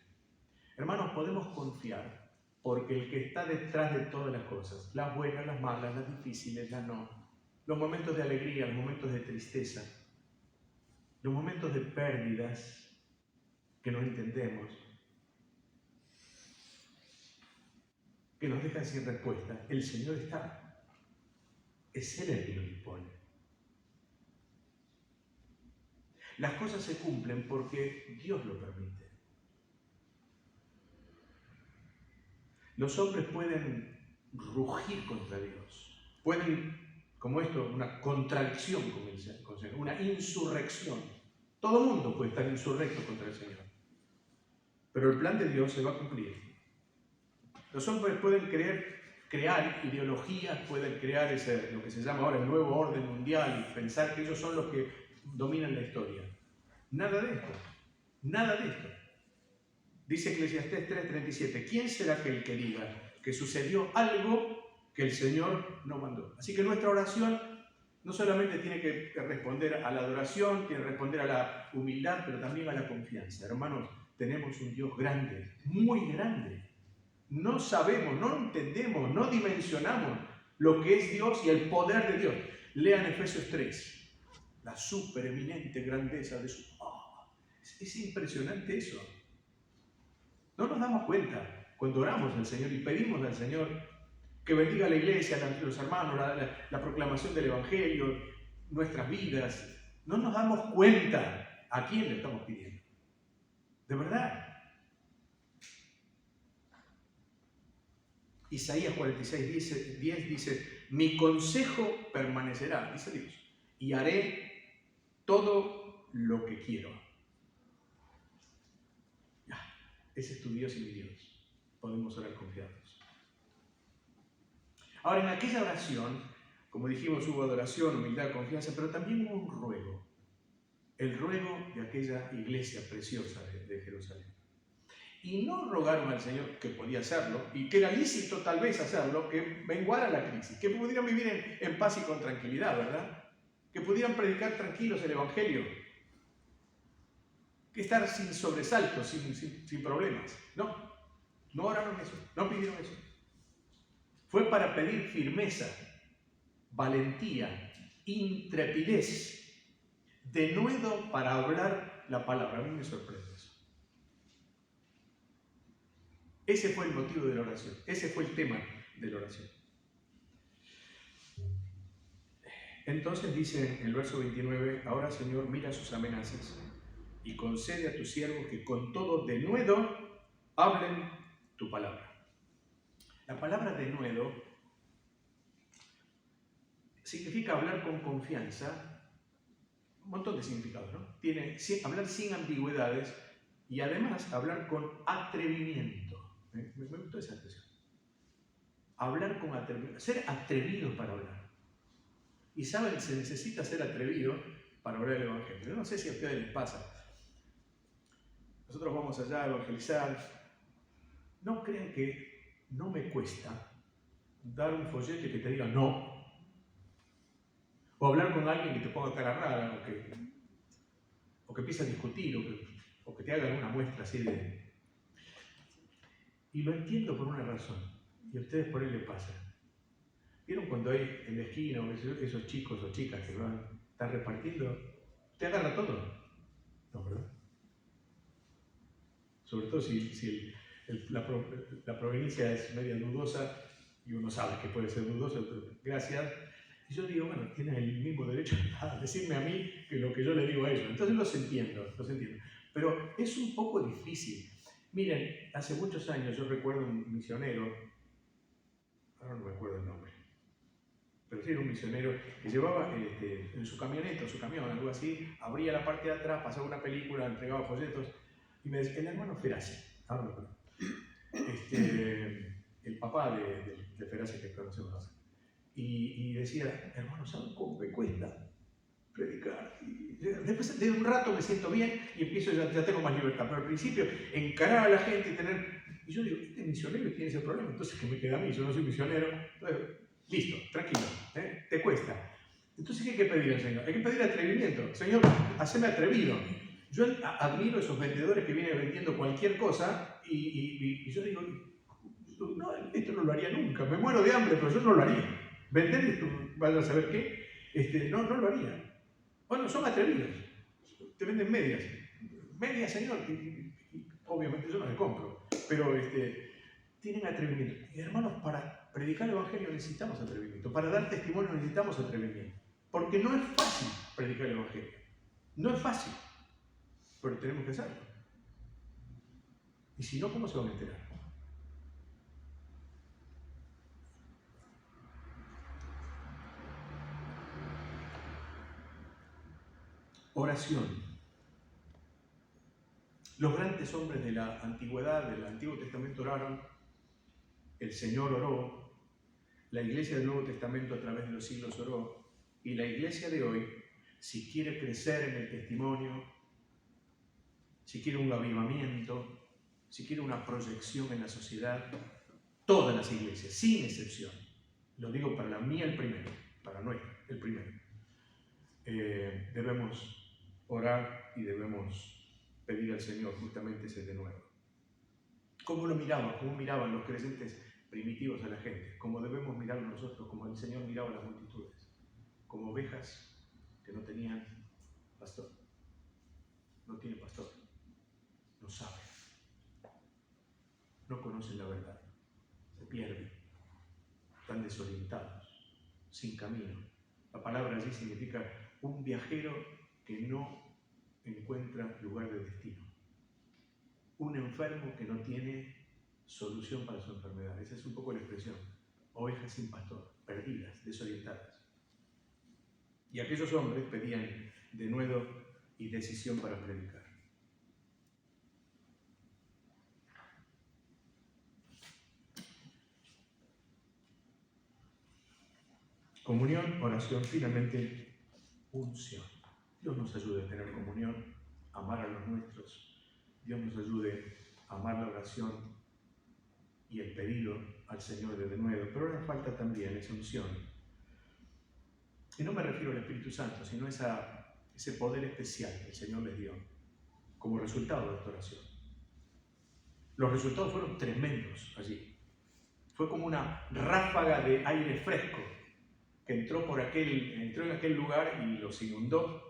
Hermanos, podemos confiar porque el que está detrás de todas las cosas, las buenas, las malas, las difíciles, las no, los momentos de alegría, los momentos de tristeza, los momentos de pérdidas que no entendemos, que nos dejan sin respuesta, el Señor está. Es Él el que lo dispone. Las cosas se cumplen porque Dios lo permite. Los hombres pueden rugir contra Dios, pueden, como esto, una contracción, una insurrección. Todo el mundo puede estar insurrecto contra el Señor. Pero el plan de Dios se va a cumplir. Los hombres pueden crear ideologías, pueden crear lo que se llama ahora el nuevo orden mundial y pensar que ellos son los que dominan la historia. Nada de esto. Nada de esto. Dice Eclesiastés 3:37, ¿quién será aquel que diga que sucedió algo que el Señor no mandó? Así que nuestra oración no solamente tiene que responder a la adoración, tiene que responder a la humildad, pero también a la confianza. Hermanos, tenemos un Dios grande, muy grande. No sabemos, no entendemos, no dimensionamos lo que es Dios y el poder de Dios. Lean Efesios 3, la supereminente grandeza de su... es impresionante eso. No nos damos cuenta cuando oramos al Señor y pedimos al Señor que bendiga a la iglesia, a los hermanos, la proclamación del Evangelio, nuestras vidas. No nos damos cuenta a quién le estamos pidiendo. De verdad. Isaías 46, 10 dice, mi consejo permanecerá, dice Dios, y haré todo lo que quiero. Ese es tu Dios y mi Dios. Podemos orar confiados. Ahora, en aquella oración, como dijimos, hubo adoración, humildad, confianza, pero también hubo un ruego. El ruego de aquella iglesia preciosa de Jerusalén. Y no rogaron al Señor, que podía hacerlo, y que era lícito tal vez hacerlo, que menguara la crisis, que pudieran vivir en paz y con tranquilidad, ¿verdad? Que pudieran predicar tranquilos el Evangelio, que estar sin sobresaltos, sin problemas. No oraron eso, no pidieron eso. Fue para pedir firmeza, valentía, intrepidez, denuedo para hablar la palabra. A mí me sorprende eso. Ese fue el motivo de la oración, ese fue el tema de la oración. Entonces dice en el verso 29, ahora Señor, mira sus amenazas y concede a tus siervos que con todo denuedo hablen tu palabra. La palabra denuedo significa hablar con confianza, un montón de significados, ¿no? Tiene hablar sin ambigüedades y además hablar con atrevimiento. Me gustó esa expresión. Hablar con atrevimiento, ser atrevido para hablar. Y saben, se necesita ser atrevido para hablar el Evangelio. Yo no sé si a ustedes les pasa. Nosotros vamos allá a evangelizar. No crean que no me cuesta dar un folleto y que te diga no. O hablar con alguien que te ponga cara rara, o que empiece a discutir, o que te haga una muestra así de... Y lo entiendo por una razón, y a ustedes por ahí les pasa. ¿Vieron cuando hay en la esquina o esos chicos o chicas que están repartiendo? ¿Te agarra todo? No, ¿verdad? Sobre todo si la proveniencia es media dudosa y uno sabe que puede ser dudosa, gracias. Y yo digo, bueno, tienen el mismo derecho a decirme a mí que lo que yo le digo a ellos. Entonces los entiendo. Pero es un poco difícil. Miren, hace muchos años yo recuerdo un misionero, ahora no me acuerdo el nombre, pero sí era un misionero que llevaba en su camioneta o su camión, algo así, abría la parte de atrás, pasaba una película, entregaba folletos, y me decía, el hermano Ferace, ahora me acuerdo, el papá de Ferace que conocemos, y decía, hermano, ¿saben cómo me cuesta predicar? Y después de un rato me siento bien y empiezo, ya tengo más libertad, pero al principio encarar a la gente y tener... Y yo digo, este misionero tiene ese problema, entonces ¿qué me queda a mí? Yo no soy misionero. Entonces, listo, tranquilo, te cuesta. Entonces, ¿qué hay que pedir al Señor? Hay que pedir atrevimiento. Señor, haceme atrevido. Yo admiro a esos vendedores que vienen vendiendo cualquier cosa y yo digo, no, esto no lo haría nunca, me muero de hambre, pero yo no lo haría. Vender esto, vaya a saber qué, no lo haría. Bueno, son atrevidos, te venden medias. Medias, Señor, y obviamente yo no les compro, pero tienen atrevimiento. Y hermanos, para predicar el Evangelio necesitamos atrevimiento, para dar testimonio necesitamos atrevimiento, porque no es fácil predicar el Evangelio, no es fácil, pero tenemos que hacerlo. Y si no, ¿cómo se van a enterar? Oración. Los grandes hombres de la antigüedad, del Antiguo Testamento oraron, el Señor oró, la Iglesia del Nuevo Testamento a través de los siglos oró, y la Iglesia de hoy, si quiere crecer en el testimonio, si quiere un avivamiento, si quiere una proyección en la sociedad, todas las iglesias, sin excepción, lo digo para la mía el primero, para nuestra el primero, debemos orar y debemos pedir al Señor justamente ese de nuevo. ¿Cómo lo miraban? ¿Cómo miraban los creyentes primitivos a la gente? ¿Cómo debemos mirarlo nosotros? Como el Señor miraba a las multitudes, como ovejas que no tenían pastor. No tienen pastor, no saben, no conocen la verdad, se pierden, están desorientados, sin camino. La palabra allí significa un viajero que no encuentra lugar de destino, un enfermo que no tiene solución para su enfermedad. Esa es un poco la expresión, ovejas sin pastor, perdidas, desorientadas. Y aquellos hombres pedían denuedo y decisión para predicar. Comunión, oración, finalmente unción. Dios nos ayude a tener comunión, a amar a los nuestros. Dios nos ayude a amar la oración y el pedido al Señor de denuedo. Pero ahora falta también esa unción. Y no me refiero al Espíritu Santo, sino a ese poder especial que el Señor les dio como resultado de esta oración. Los resultados fueron tremendos allí. Fue como una ráfaga de aire fresco que entró en aquel lugar y los inundó,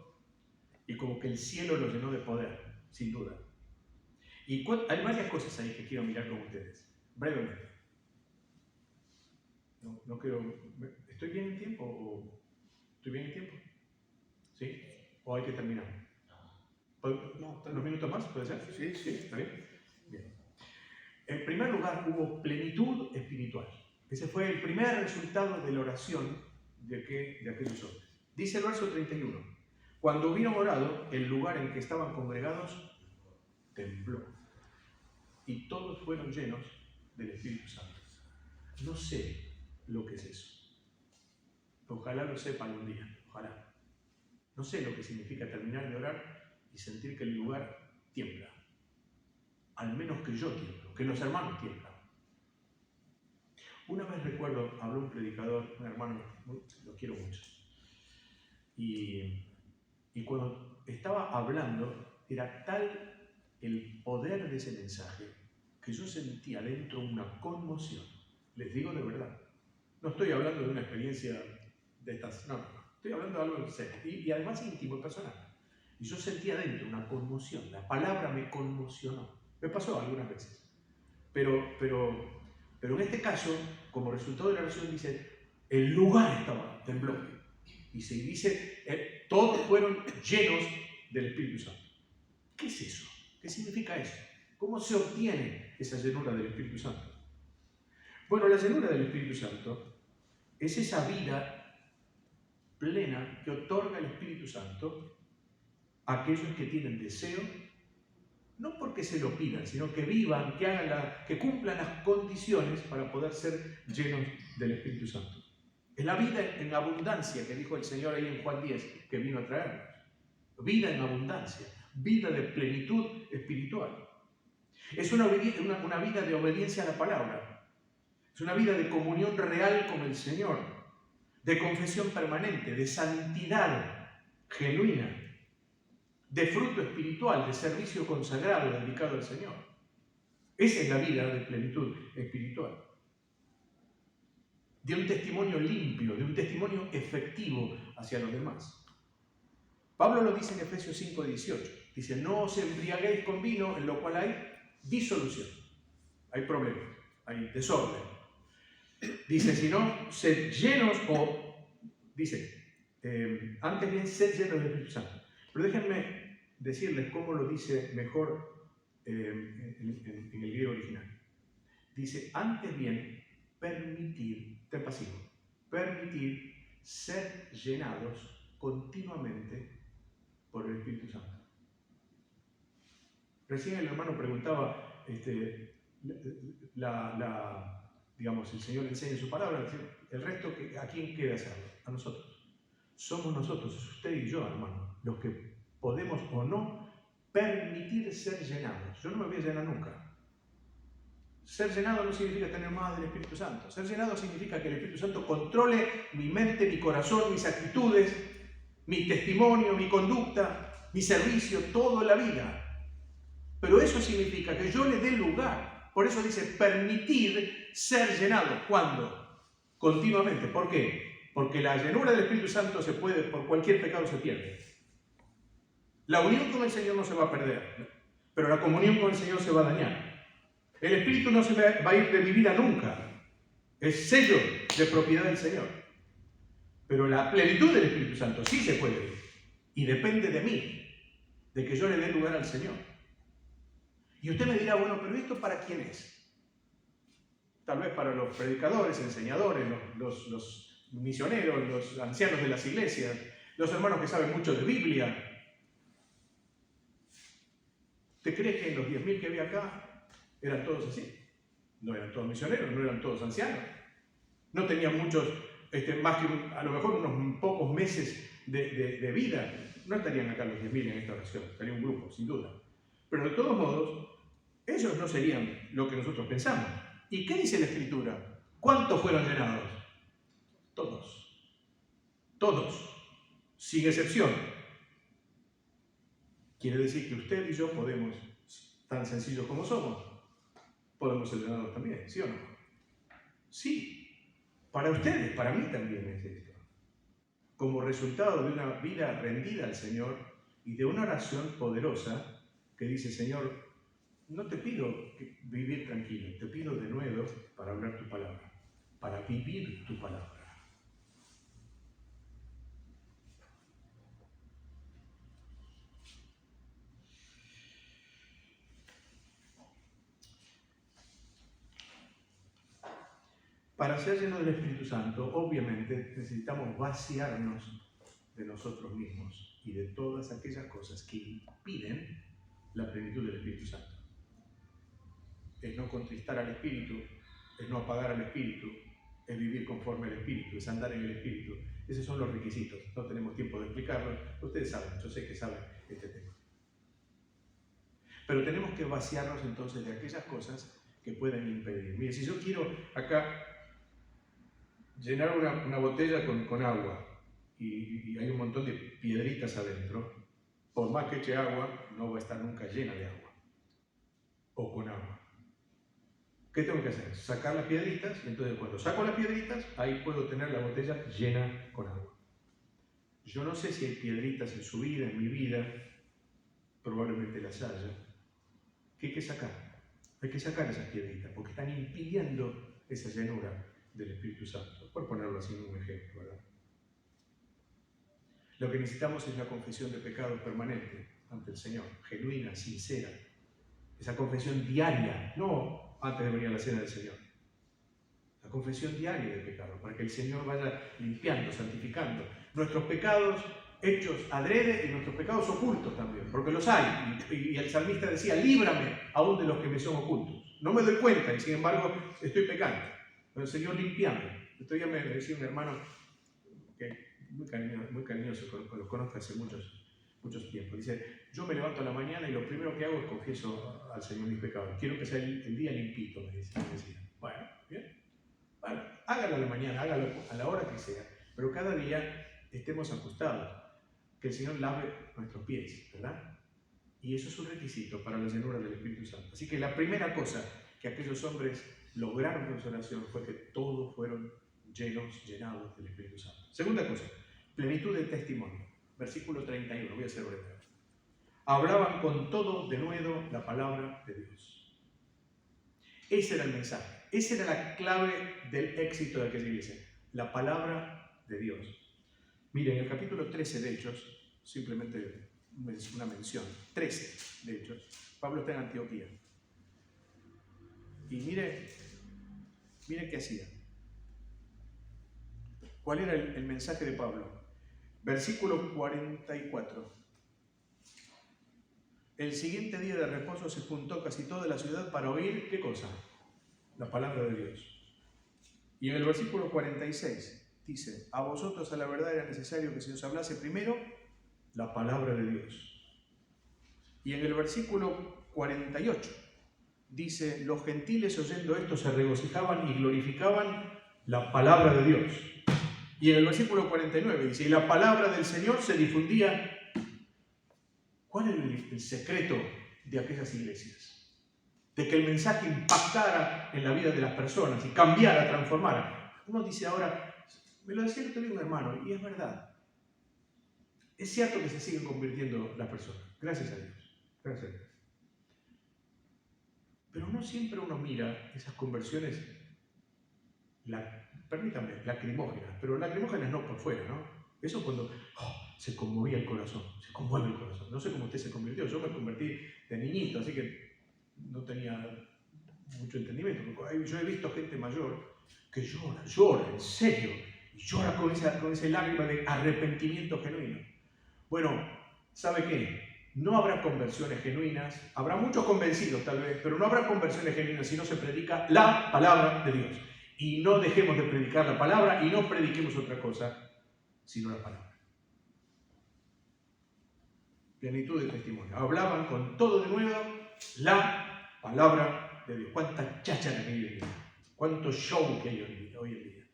y como que el cielo los llenó de poder, sin duda. Y hay varias cosas ahí que quiero mirar con ustedes, brevemente. No quiero... ¿Estoy bien en tiempo? ¿Estoy bien en tiempo? ¿Sí? ¿O hay que terminar? ¿Unos minutos más? ¿Puede ser? Sí. ¿Está bien? Bien. En primer lugar, hubo plenitud espiritual. Ese fue el primer resultado de la oración de aquellos hombres. Dice el verso 31. Cuando hubieron orado, el lugar en que estaban congregados tembló. Y todos fueron llenos del Espíritu Santo. No sé lo que es eso. Ojalá lo sepan un día. Ojalá. No sé lo que significa terminar de orar y sentir que el lugar tiembla. Al menos que yo tiemblo, que los hermanos tiemblan. Una vez recuerdo, habló un predicador, un hermano, lo quiero mucho, y cuando estaba hablando, era tal el poder de ese mensaje que yo sentía dentro una conmoción. Les digo de verdad. No estoy hablando de una experiencia de estas, no, estoy hablando de algo en serio y además íntimo y personal. Y yo sentía dentro una conmoción, la palabra me conmocionó. Me pasó algunas veces. Pero en este caso, como resultado de la oración, dice, el lugar tembló. Y dice, todos fueron llenos del Espíritu Santo. ¿Qué es eso? ¿Qué significa eso? ¿Cómo se obtiene esa llenura del Espíritu Santo? Bueno, la llenura del Espíritu Santo es esa vida plena que otorga el Espíritu Santo a aquellos que tienen deseo, no porque se lo pidan, sino que vivan, que cumplan las condiciones para poder ser llenos del Espíritu Santo. Es la vida en abundancia que dijo el Señor ahí en Juan 10, que vino a traernos. Vida en abundancia, vida de plenitud espiritual. Es una vida de obediencia a la palabra. Es una vida de comunión real con el Señor, de confesión permanente, de santidad genuina, de fruto espiritual, de servicio consagrado dedicado al Señor. Esa es la vida de plenitud espiritual. De un testimonio limpio, de un testimonio efectivo hacia los demás. Pablo lo dice en Efesios 5:18. Dice, no os embriaguéis con vino, en lo cual hay disolución. Hay problemas, hay desorden. Dice, sino, sed llenos, antes bien, sed llenos del Espíritu Santo. Pero déjenme decirles cómo lo dice mejor en el griego original. Dice, antes bien, permitir ser llenados continuamente por el Espíritu Santo. Recién el hermano preguntaba, digamos, el Señor enseña su palabra, el resto, ¿a quién queda hacerlo? A nosotros. Somos nosotros, es usted y yo, hermano, los que podemos o no permitir ser llenados. Yo no me voy a llenar nunca. Ser llenado no significa tener más del Espíritu Santo. Ser llenado significa que el Espíritu Santo controle mi mente, mi corazón, mis actitudes, mi testimonio, mi conducta, mi servicio, toda la vida. Pero eso significa que yo le dé lugar. Por eso dice permitir ser llenado. ¿Cuándo? Continuamente. ¿Por qué? Porque la llenura del Espíritu Santo se puede, por cualquier pecado se pierde. La unión con el Señor no se va a perder, pero la comunión con el Señor se va a dañar. El Espíritu no se va a ir de mi vida nunca. Es sello de propiedad del Señor. Pero la plenitud del Espíritu Santo sí se puede ir. Y depende de mí, de que yo le dé lugar al Señor. Y usted me dirá, bueno, pero ¿esto para quién es? Tal vez para los predicadores, enseñadores, los misioneros, los ancianos de las iglesias, los hermanos que saben mucho de Biblia. ¿Usted cree que en los 10.000 que había acá eran todos así? No eran todos misioneros, no eran todos ancianos. No tenían muchos, más que a lo mejor unos pocos meses de vida. No estarían acá los 10.000 en esta oración, estaría un grupo, sin duda. Pero de todos modos, ellos no serían lo que nosotros pensamos. ¿Y qué dice la Escritura? ¿Cuántos fueron llenados? Todos. Todos. Sin excepción. Quiere decir que usted y yo podemos, tan sencillos como somos, podemos ser llenados también, ¿sí o no? Sí. Para ustedes, para mí también es esto. Como resultado de una vida rendida al Señor y de una oración poderosa que dice, Señor, no te pido vivir tranquilo, te pido de nuevo para hablar tu palabra, para vivir tu palabra. Para ser llenos del Espíritu Santo, obviamente necesitamos vaciarnos de nosotros mismos y de todas aquellas cosas que impiden la plenitud del Espíritu Santo. Es no contristar al Espíritu, es no apagar al Espíritu, es vivir conforme al Espíritu, es andar en el Espíritu. Esos son los requisitos. No tenemos tiempo de explicarlos. Ustedes saben, yo sé que saben este tema. Pero tenemos que vaciarnos entonces de aquellas cosas que pueden impedir. Mire, si yo quiero acá llenar una botella con agua y hay un montón de piedritas adentro, por más que eche agua, no va a estar nunca llena de agua o con agua. ¿Qué tengo que hacer? Sacar las piedritas, y entonces cuando saco las piedritas, ahí puedo tener la botella llena con agua. Yo no sé si hay piedritas en su vida, en mi vida, probablemente las haya. ¿Qué hay que sacar? Hay que sacar esas piedritas, porque están impidiendo esa llenura del Espíritu Santo, por ponerlo así en un ejemplo, ¿verdad? Lo que necesitamos es la confesión de pecado permanente ante el Señor, genuina, sincera. Esa confesión diaria, no antes de venir a la cena del Señor. La confesión diaria de pecado, para que el Señor vaya limpiando, santificando nuestros pecados hechos adrede y nuestros pecados ocultos también, porque los hay. Y el salmista decía, líbrame aún de los que me son ocultos. No me doy cuenta y sin embargo estoy pecando. Pero el Señor limpiame. Esto ya me decía un hermano que muy cariñoso, lo conozco hace muchos tiempos. Dice, yo me levanto a la mañana y lo primero que hago es confieso al Señor mis pecados. Quiero empezar el día limpito, me decía. Bueno, bien. Bueno, hágalo a la mañana, hágalo a la hora que sea, pero cada día estemos ajustados, que el Señor lave nuestros pies, ¿verdad? Y eso es un requisito para la llenura del Espíritu Santo. Así que la primera cosa que aquellos hombres lograron con su oración fue que todos fueron llenados del Espíritu Santo. Segunda cosa, plenitud de testimonio. Versículo 31, voy a hacer breve. Hablaban con todo denuedo la palabra de Dios. Ese era el mensaje, esa era la clave del éxito de aquella iglesia, la palabra de Dios. Miren, en el capítulo 13 de Hechos, simplemente una mención, 13 de Hechos, Pablo está en Antioquía. Y mire qué hacía. ¿Cuál era el mensaje de Pablo? Versículo 44. El siguiente día de reposo se juntó casi toda la ciudad para oír, ¿qué cosa? La palabra de Dios. Y en el versículo 46 dice, a vosotros a la verdad era necesario que se os hablase primero la palabra de Dios. Y en el versículo 48 dice, los gentiles oyendo esto se regocijaban y glorificaban la palabra de Dios. Y en el versículo 49 dice, y la palabra del Señor se difundía. ¿Cuál es el secreto de aquellas iglesias? De que el mensaje impactara en la vida de las personas y cambiara, transformara. Uno dice ahora, me lo decía el otro día un hermano, y es verdad. Es cierto que se siguen convirtiendo las personas, gracias a Dios. Gracias a Dios. Pero no siempre uno mira esas conversiones, permítanme, lacrimógenas, pero lacrimógenas no por fuera, ¿no? Eso cuando se conmovía el corazón, se conmueve el corazón. No sé cómo usted se convirtió, yo me convertí de niñito, así que no tenía mucho entendimiento. Yo he visto gente mayor que llora, en serio, y llora con esa lágrima de arrepentimiento genuino. Bueno, ¿sabe qué? No habrá conversiones genuinas, habrá muchos convencidos tal vez, pero no habrá conversiones genuinas si no se predica la palabra de Dios. Y no dejemos de predicar la palabra y no prediquemos otra cosa, sino la palabra. Plenitud de testimonio. Hablaban con todo de nuevo la palabra de Dios. Cuánta cháchara que hay hoy en día. Cuánto show que hay hoy en día.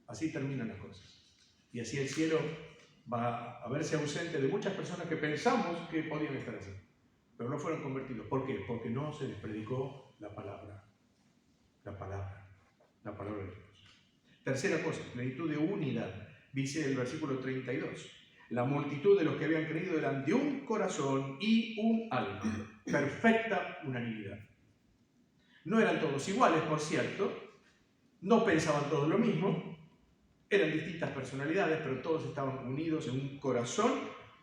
Así terminan las cosas. Y así el cielo va a verse ausente de muchas personas que pensamos que podían estar así. Pero no fueron convertidos. ¿Por qué? Porque no se les predicó la palabra. La palabra de Dios. Tercera cosa, plenitud de unidad. Dice el versículo 32. La multitud de los que habían creído eran de un corazón y un alma. Perfecta unanimidad. No eran todos iguales, por cierto. No pensaban todos lo mismo. Eran distintas personalidades, pero todos estaban unidos en un corazón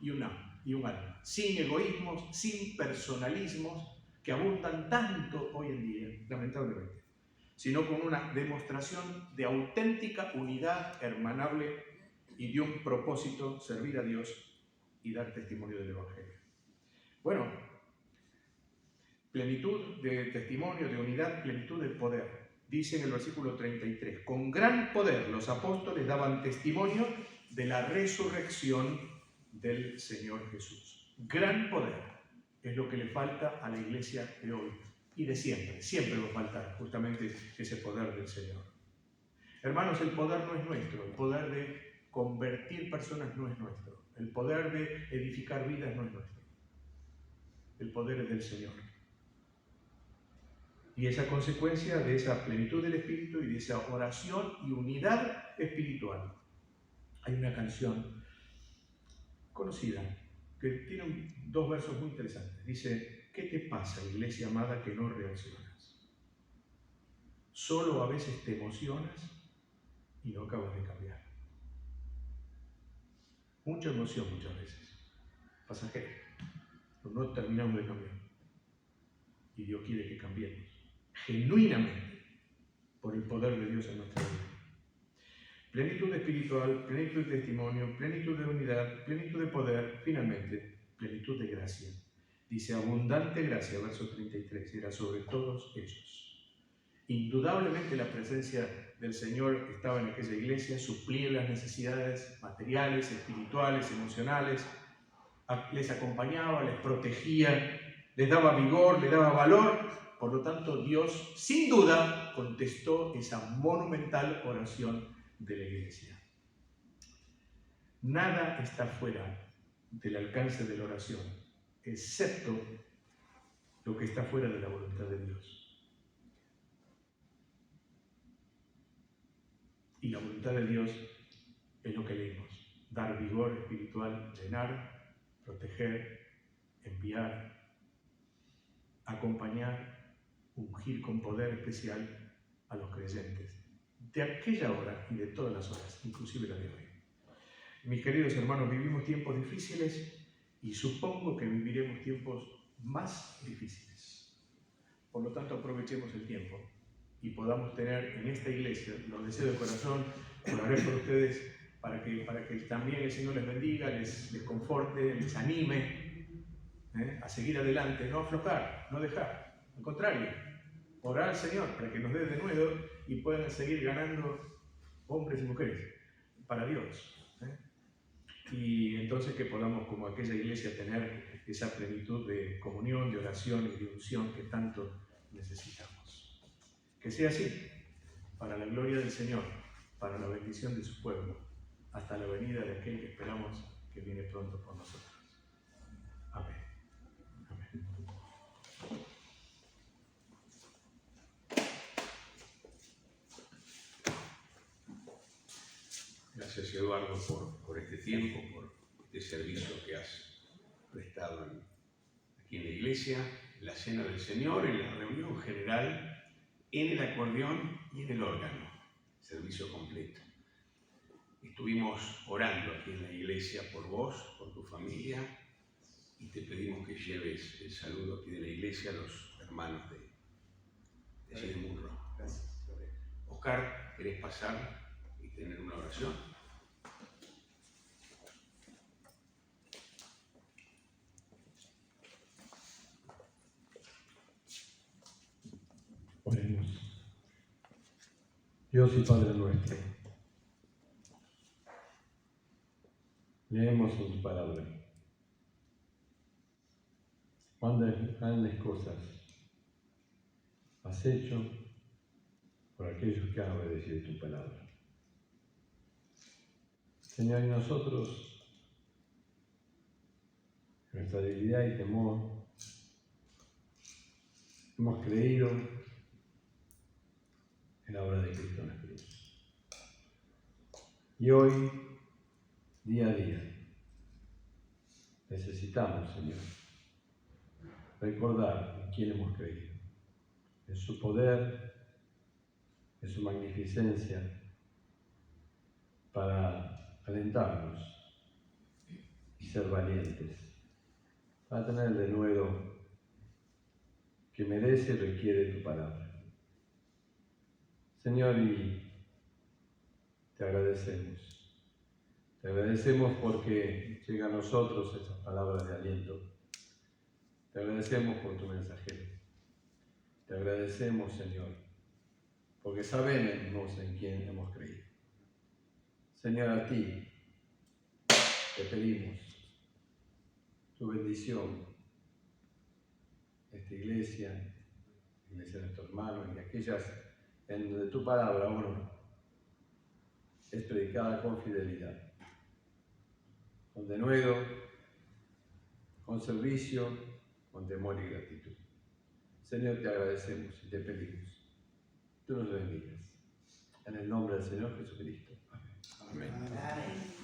y un alma. Sin egoísmos, sin personalismos que abundan tanto hoy en día, lamentablemente, sino con una demostración de auténtica unidad hermanable y de un propósito, servir a Dios y dar testimonio del Evangelio. Bueno, plenitud de testimonio, de unidad, plenitud de poder. Dice en el versículo 33, con gran poder los apóstoles daban testimonio de la resurrección del Señor Jesús. Gran poder es lo que le falta a la iglesia de hoy y de siempre. Siempre va a faltar justamente ese poder del Señor. Hermanos, el poder no es nuestro, el poder de convertir personas no es nuestro, el poder de edificar vidas no es nuestro. El poder es del Señor. Y esa consecuencia de esa plenitud del Espíritu y de esa oración y unidad espiritual. Hay una canción conocida que tiene dos versos muy interesantes. Dice: ¿qué te pasa, iglesia amada, que no reaccionas? Solo a veces te emocionas y no acabas de cambiar. Mucha emoción muchas veces, pasajera, pero no terminamos de cambiar. Y Dios quiere que cambiemos, genuinamente, por el poder de Dios en nuestra vida. Plenitud espiritual, plenitud de testimonio, plenitud de unidad, plenitud de poder, finalmente, plenitud de gracia. Dice: abundante gracia, verso 33, era sobre todos ellos. Indudablemente la presencia del Señor estaba en aquella iglesia, suplía las necesidades materiales, espirituales, emocionales, les acompañaba, les protegía, les daba vigor, les daba valor. Por lo tanto, Dios, sin duda, contestó esa monumental oración de la iglesia. Nada está fuera del alcance de la oración, excepto lo que está fuera de la voluntad de Dios. Y la voluntad de Dios es lo que leímos: dar vigor espiritual, llenar, proteger, enviar, acompañar, ungir con poder especial a los creyentes de aquella hora y de todas las horas, inclusive la de hoy. Mis queridos hermanos, vivimos tiempos difíciles y supongo que viviremos tiempos más difíciles. Por lo tanto, aprovechemos el tiempo y podamos tener en esta iglesia, los deseo de corazón, oraré por ustedes para que también el Señor les bendiga, les conforte, les anime a seguir adelante, no aflojar, no dejar. Al contrario, orar al Señor para que nos dé de nuevo y puedan seguir ganando hombres y mujeres para Dios. Y entonces que podamos, como aquella iglesia, tener esa plenitud de comunión, de oración y de unción que tanto necesitamos. Que sea así, para la gloria del Señor, para la bendición de su pueblo, hasta la venida de aquel que esperamos que viene pronto por nosotros. Amén. Amén. Gracias, Eduardo, por este tiempo, por este servicio que has prestado aquí en la iglesia, en la cena del Señor, en la reunión general, en el acordeón y en el órgano. Servicio completo. Estuvimos orando aquí en la iglesia por vos, por tu familia, y te pedimos que lleves el saludo aquí de la iglesia a los hermanos de Sidemurro. Gracias. Oscar, ¿querés pasar y tener una oración? Oremos. Dios y Padre nuestro, leemos en tu palabra. Cuántas grandes cosas has hecho por aquellos que han obedecido tu palabra. Señor, y nosotros, en nuestra debilidad y temor, hemos creído en la obra de Cristo en la cruz. Y hoy, día a día, necesitamos, Señor, recordar en quién hemos creído, en su poder, en su magnificencia, para alentarnos y ser valientes, para tener el denuedo que merece y requiere tu palabra. Señor, y te agradecemos. Te agradecemos porque llega a nosotros esas palabras de aliento. Te agradecemos por tu mensajero. Te agradecemos, Señor, porque sabemos en quién hemos creído. Señor, a ti te pedimos tu bendición, esta iglesia de nuestros hermanos y aquellas en donde tu palabra, uno, es predicada con fidelidad, con denuedo, con servicio, con temor y gratitud. Señor, te agradecemos y te pedimos. Tú nos bendigas. En el nombre del Señor Jesucristo. Amén. Amén. Amén.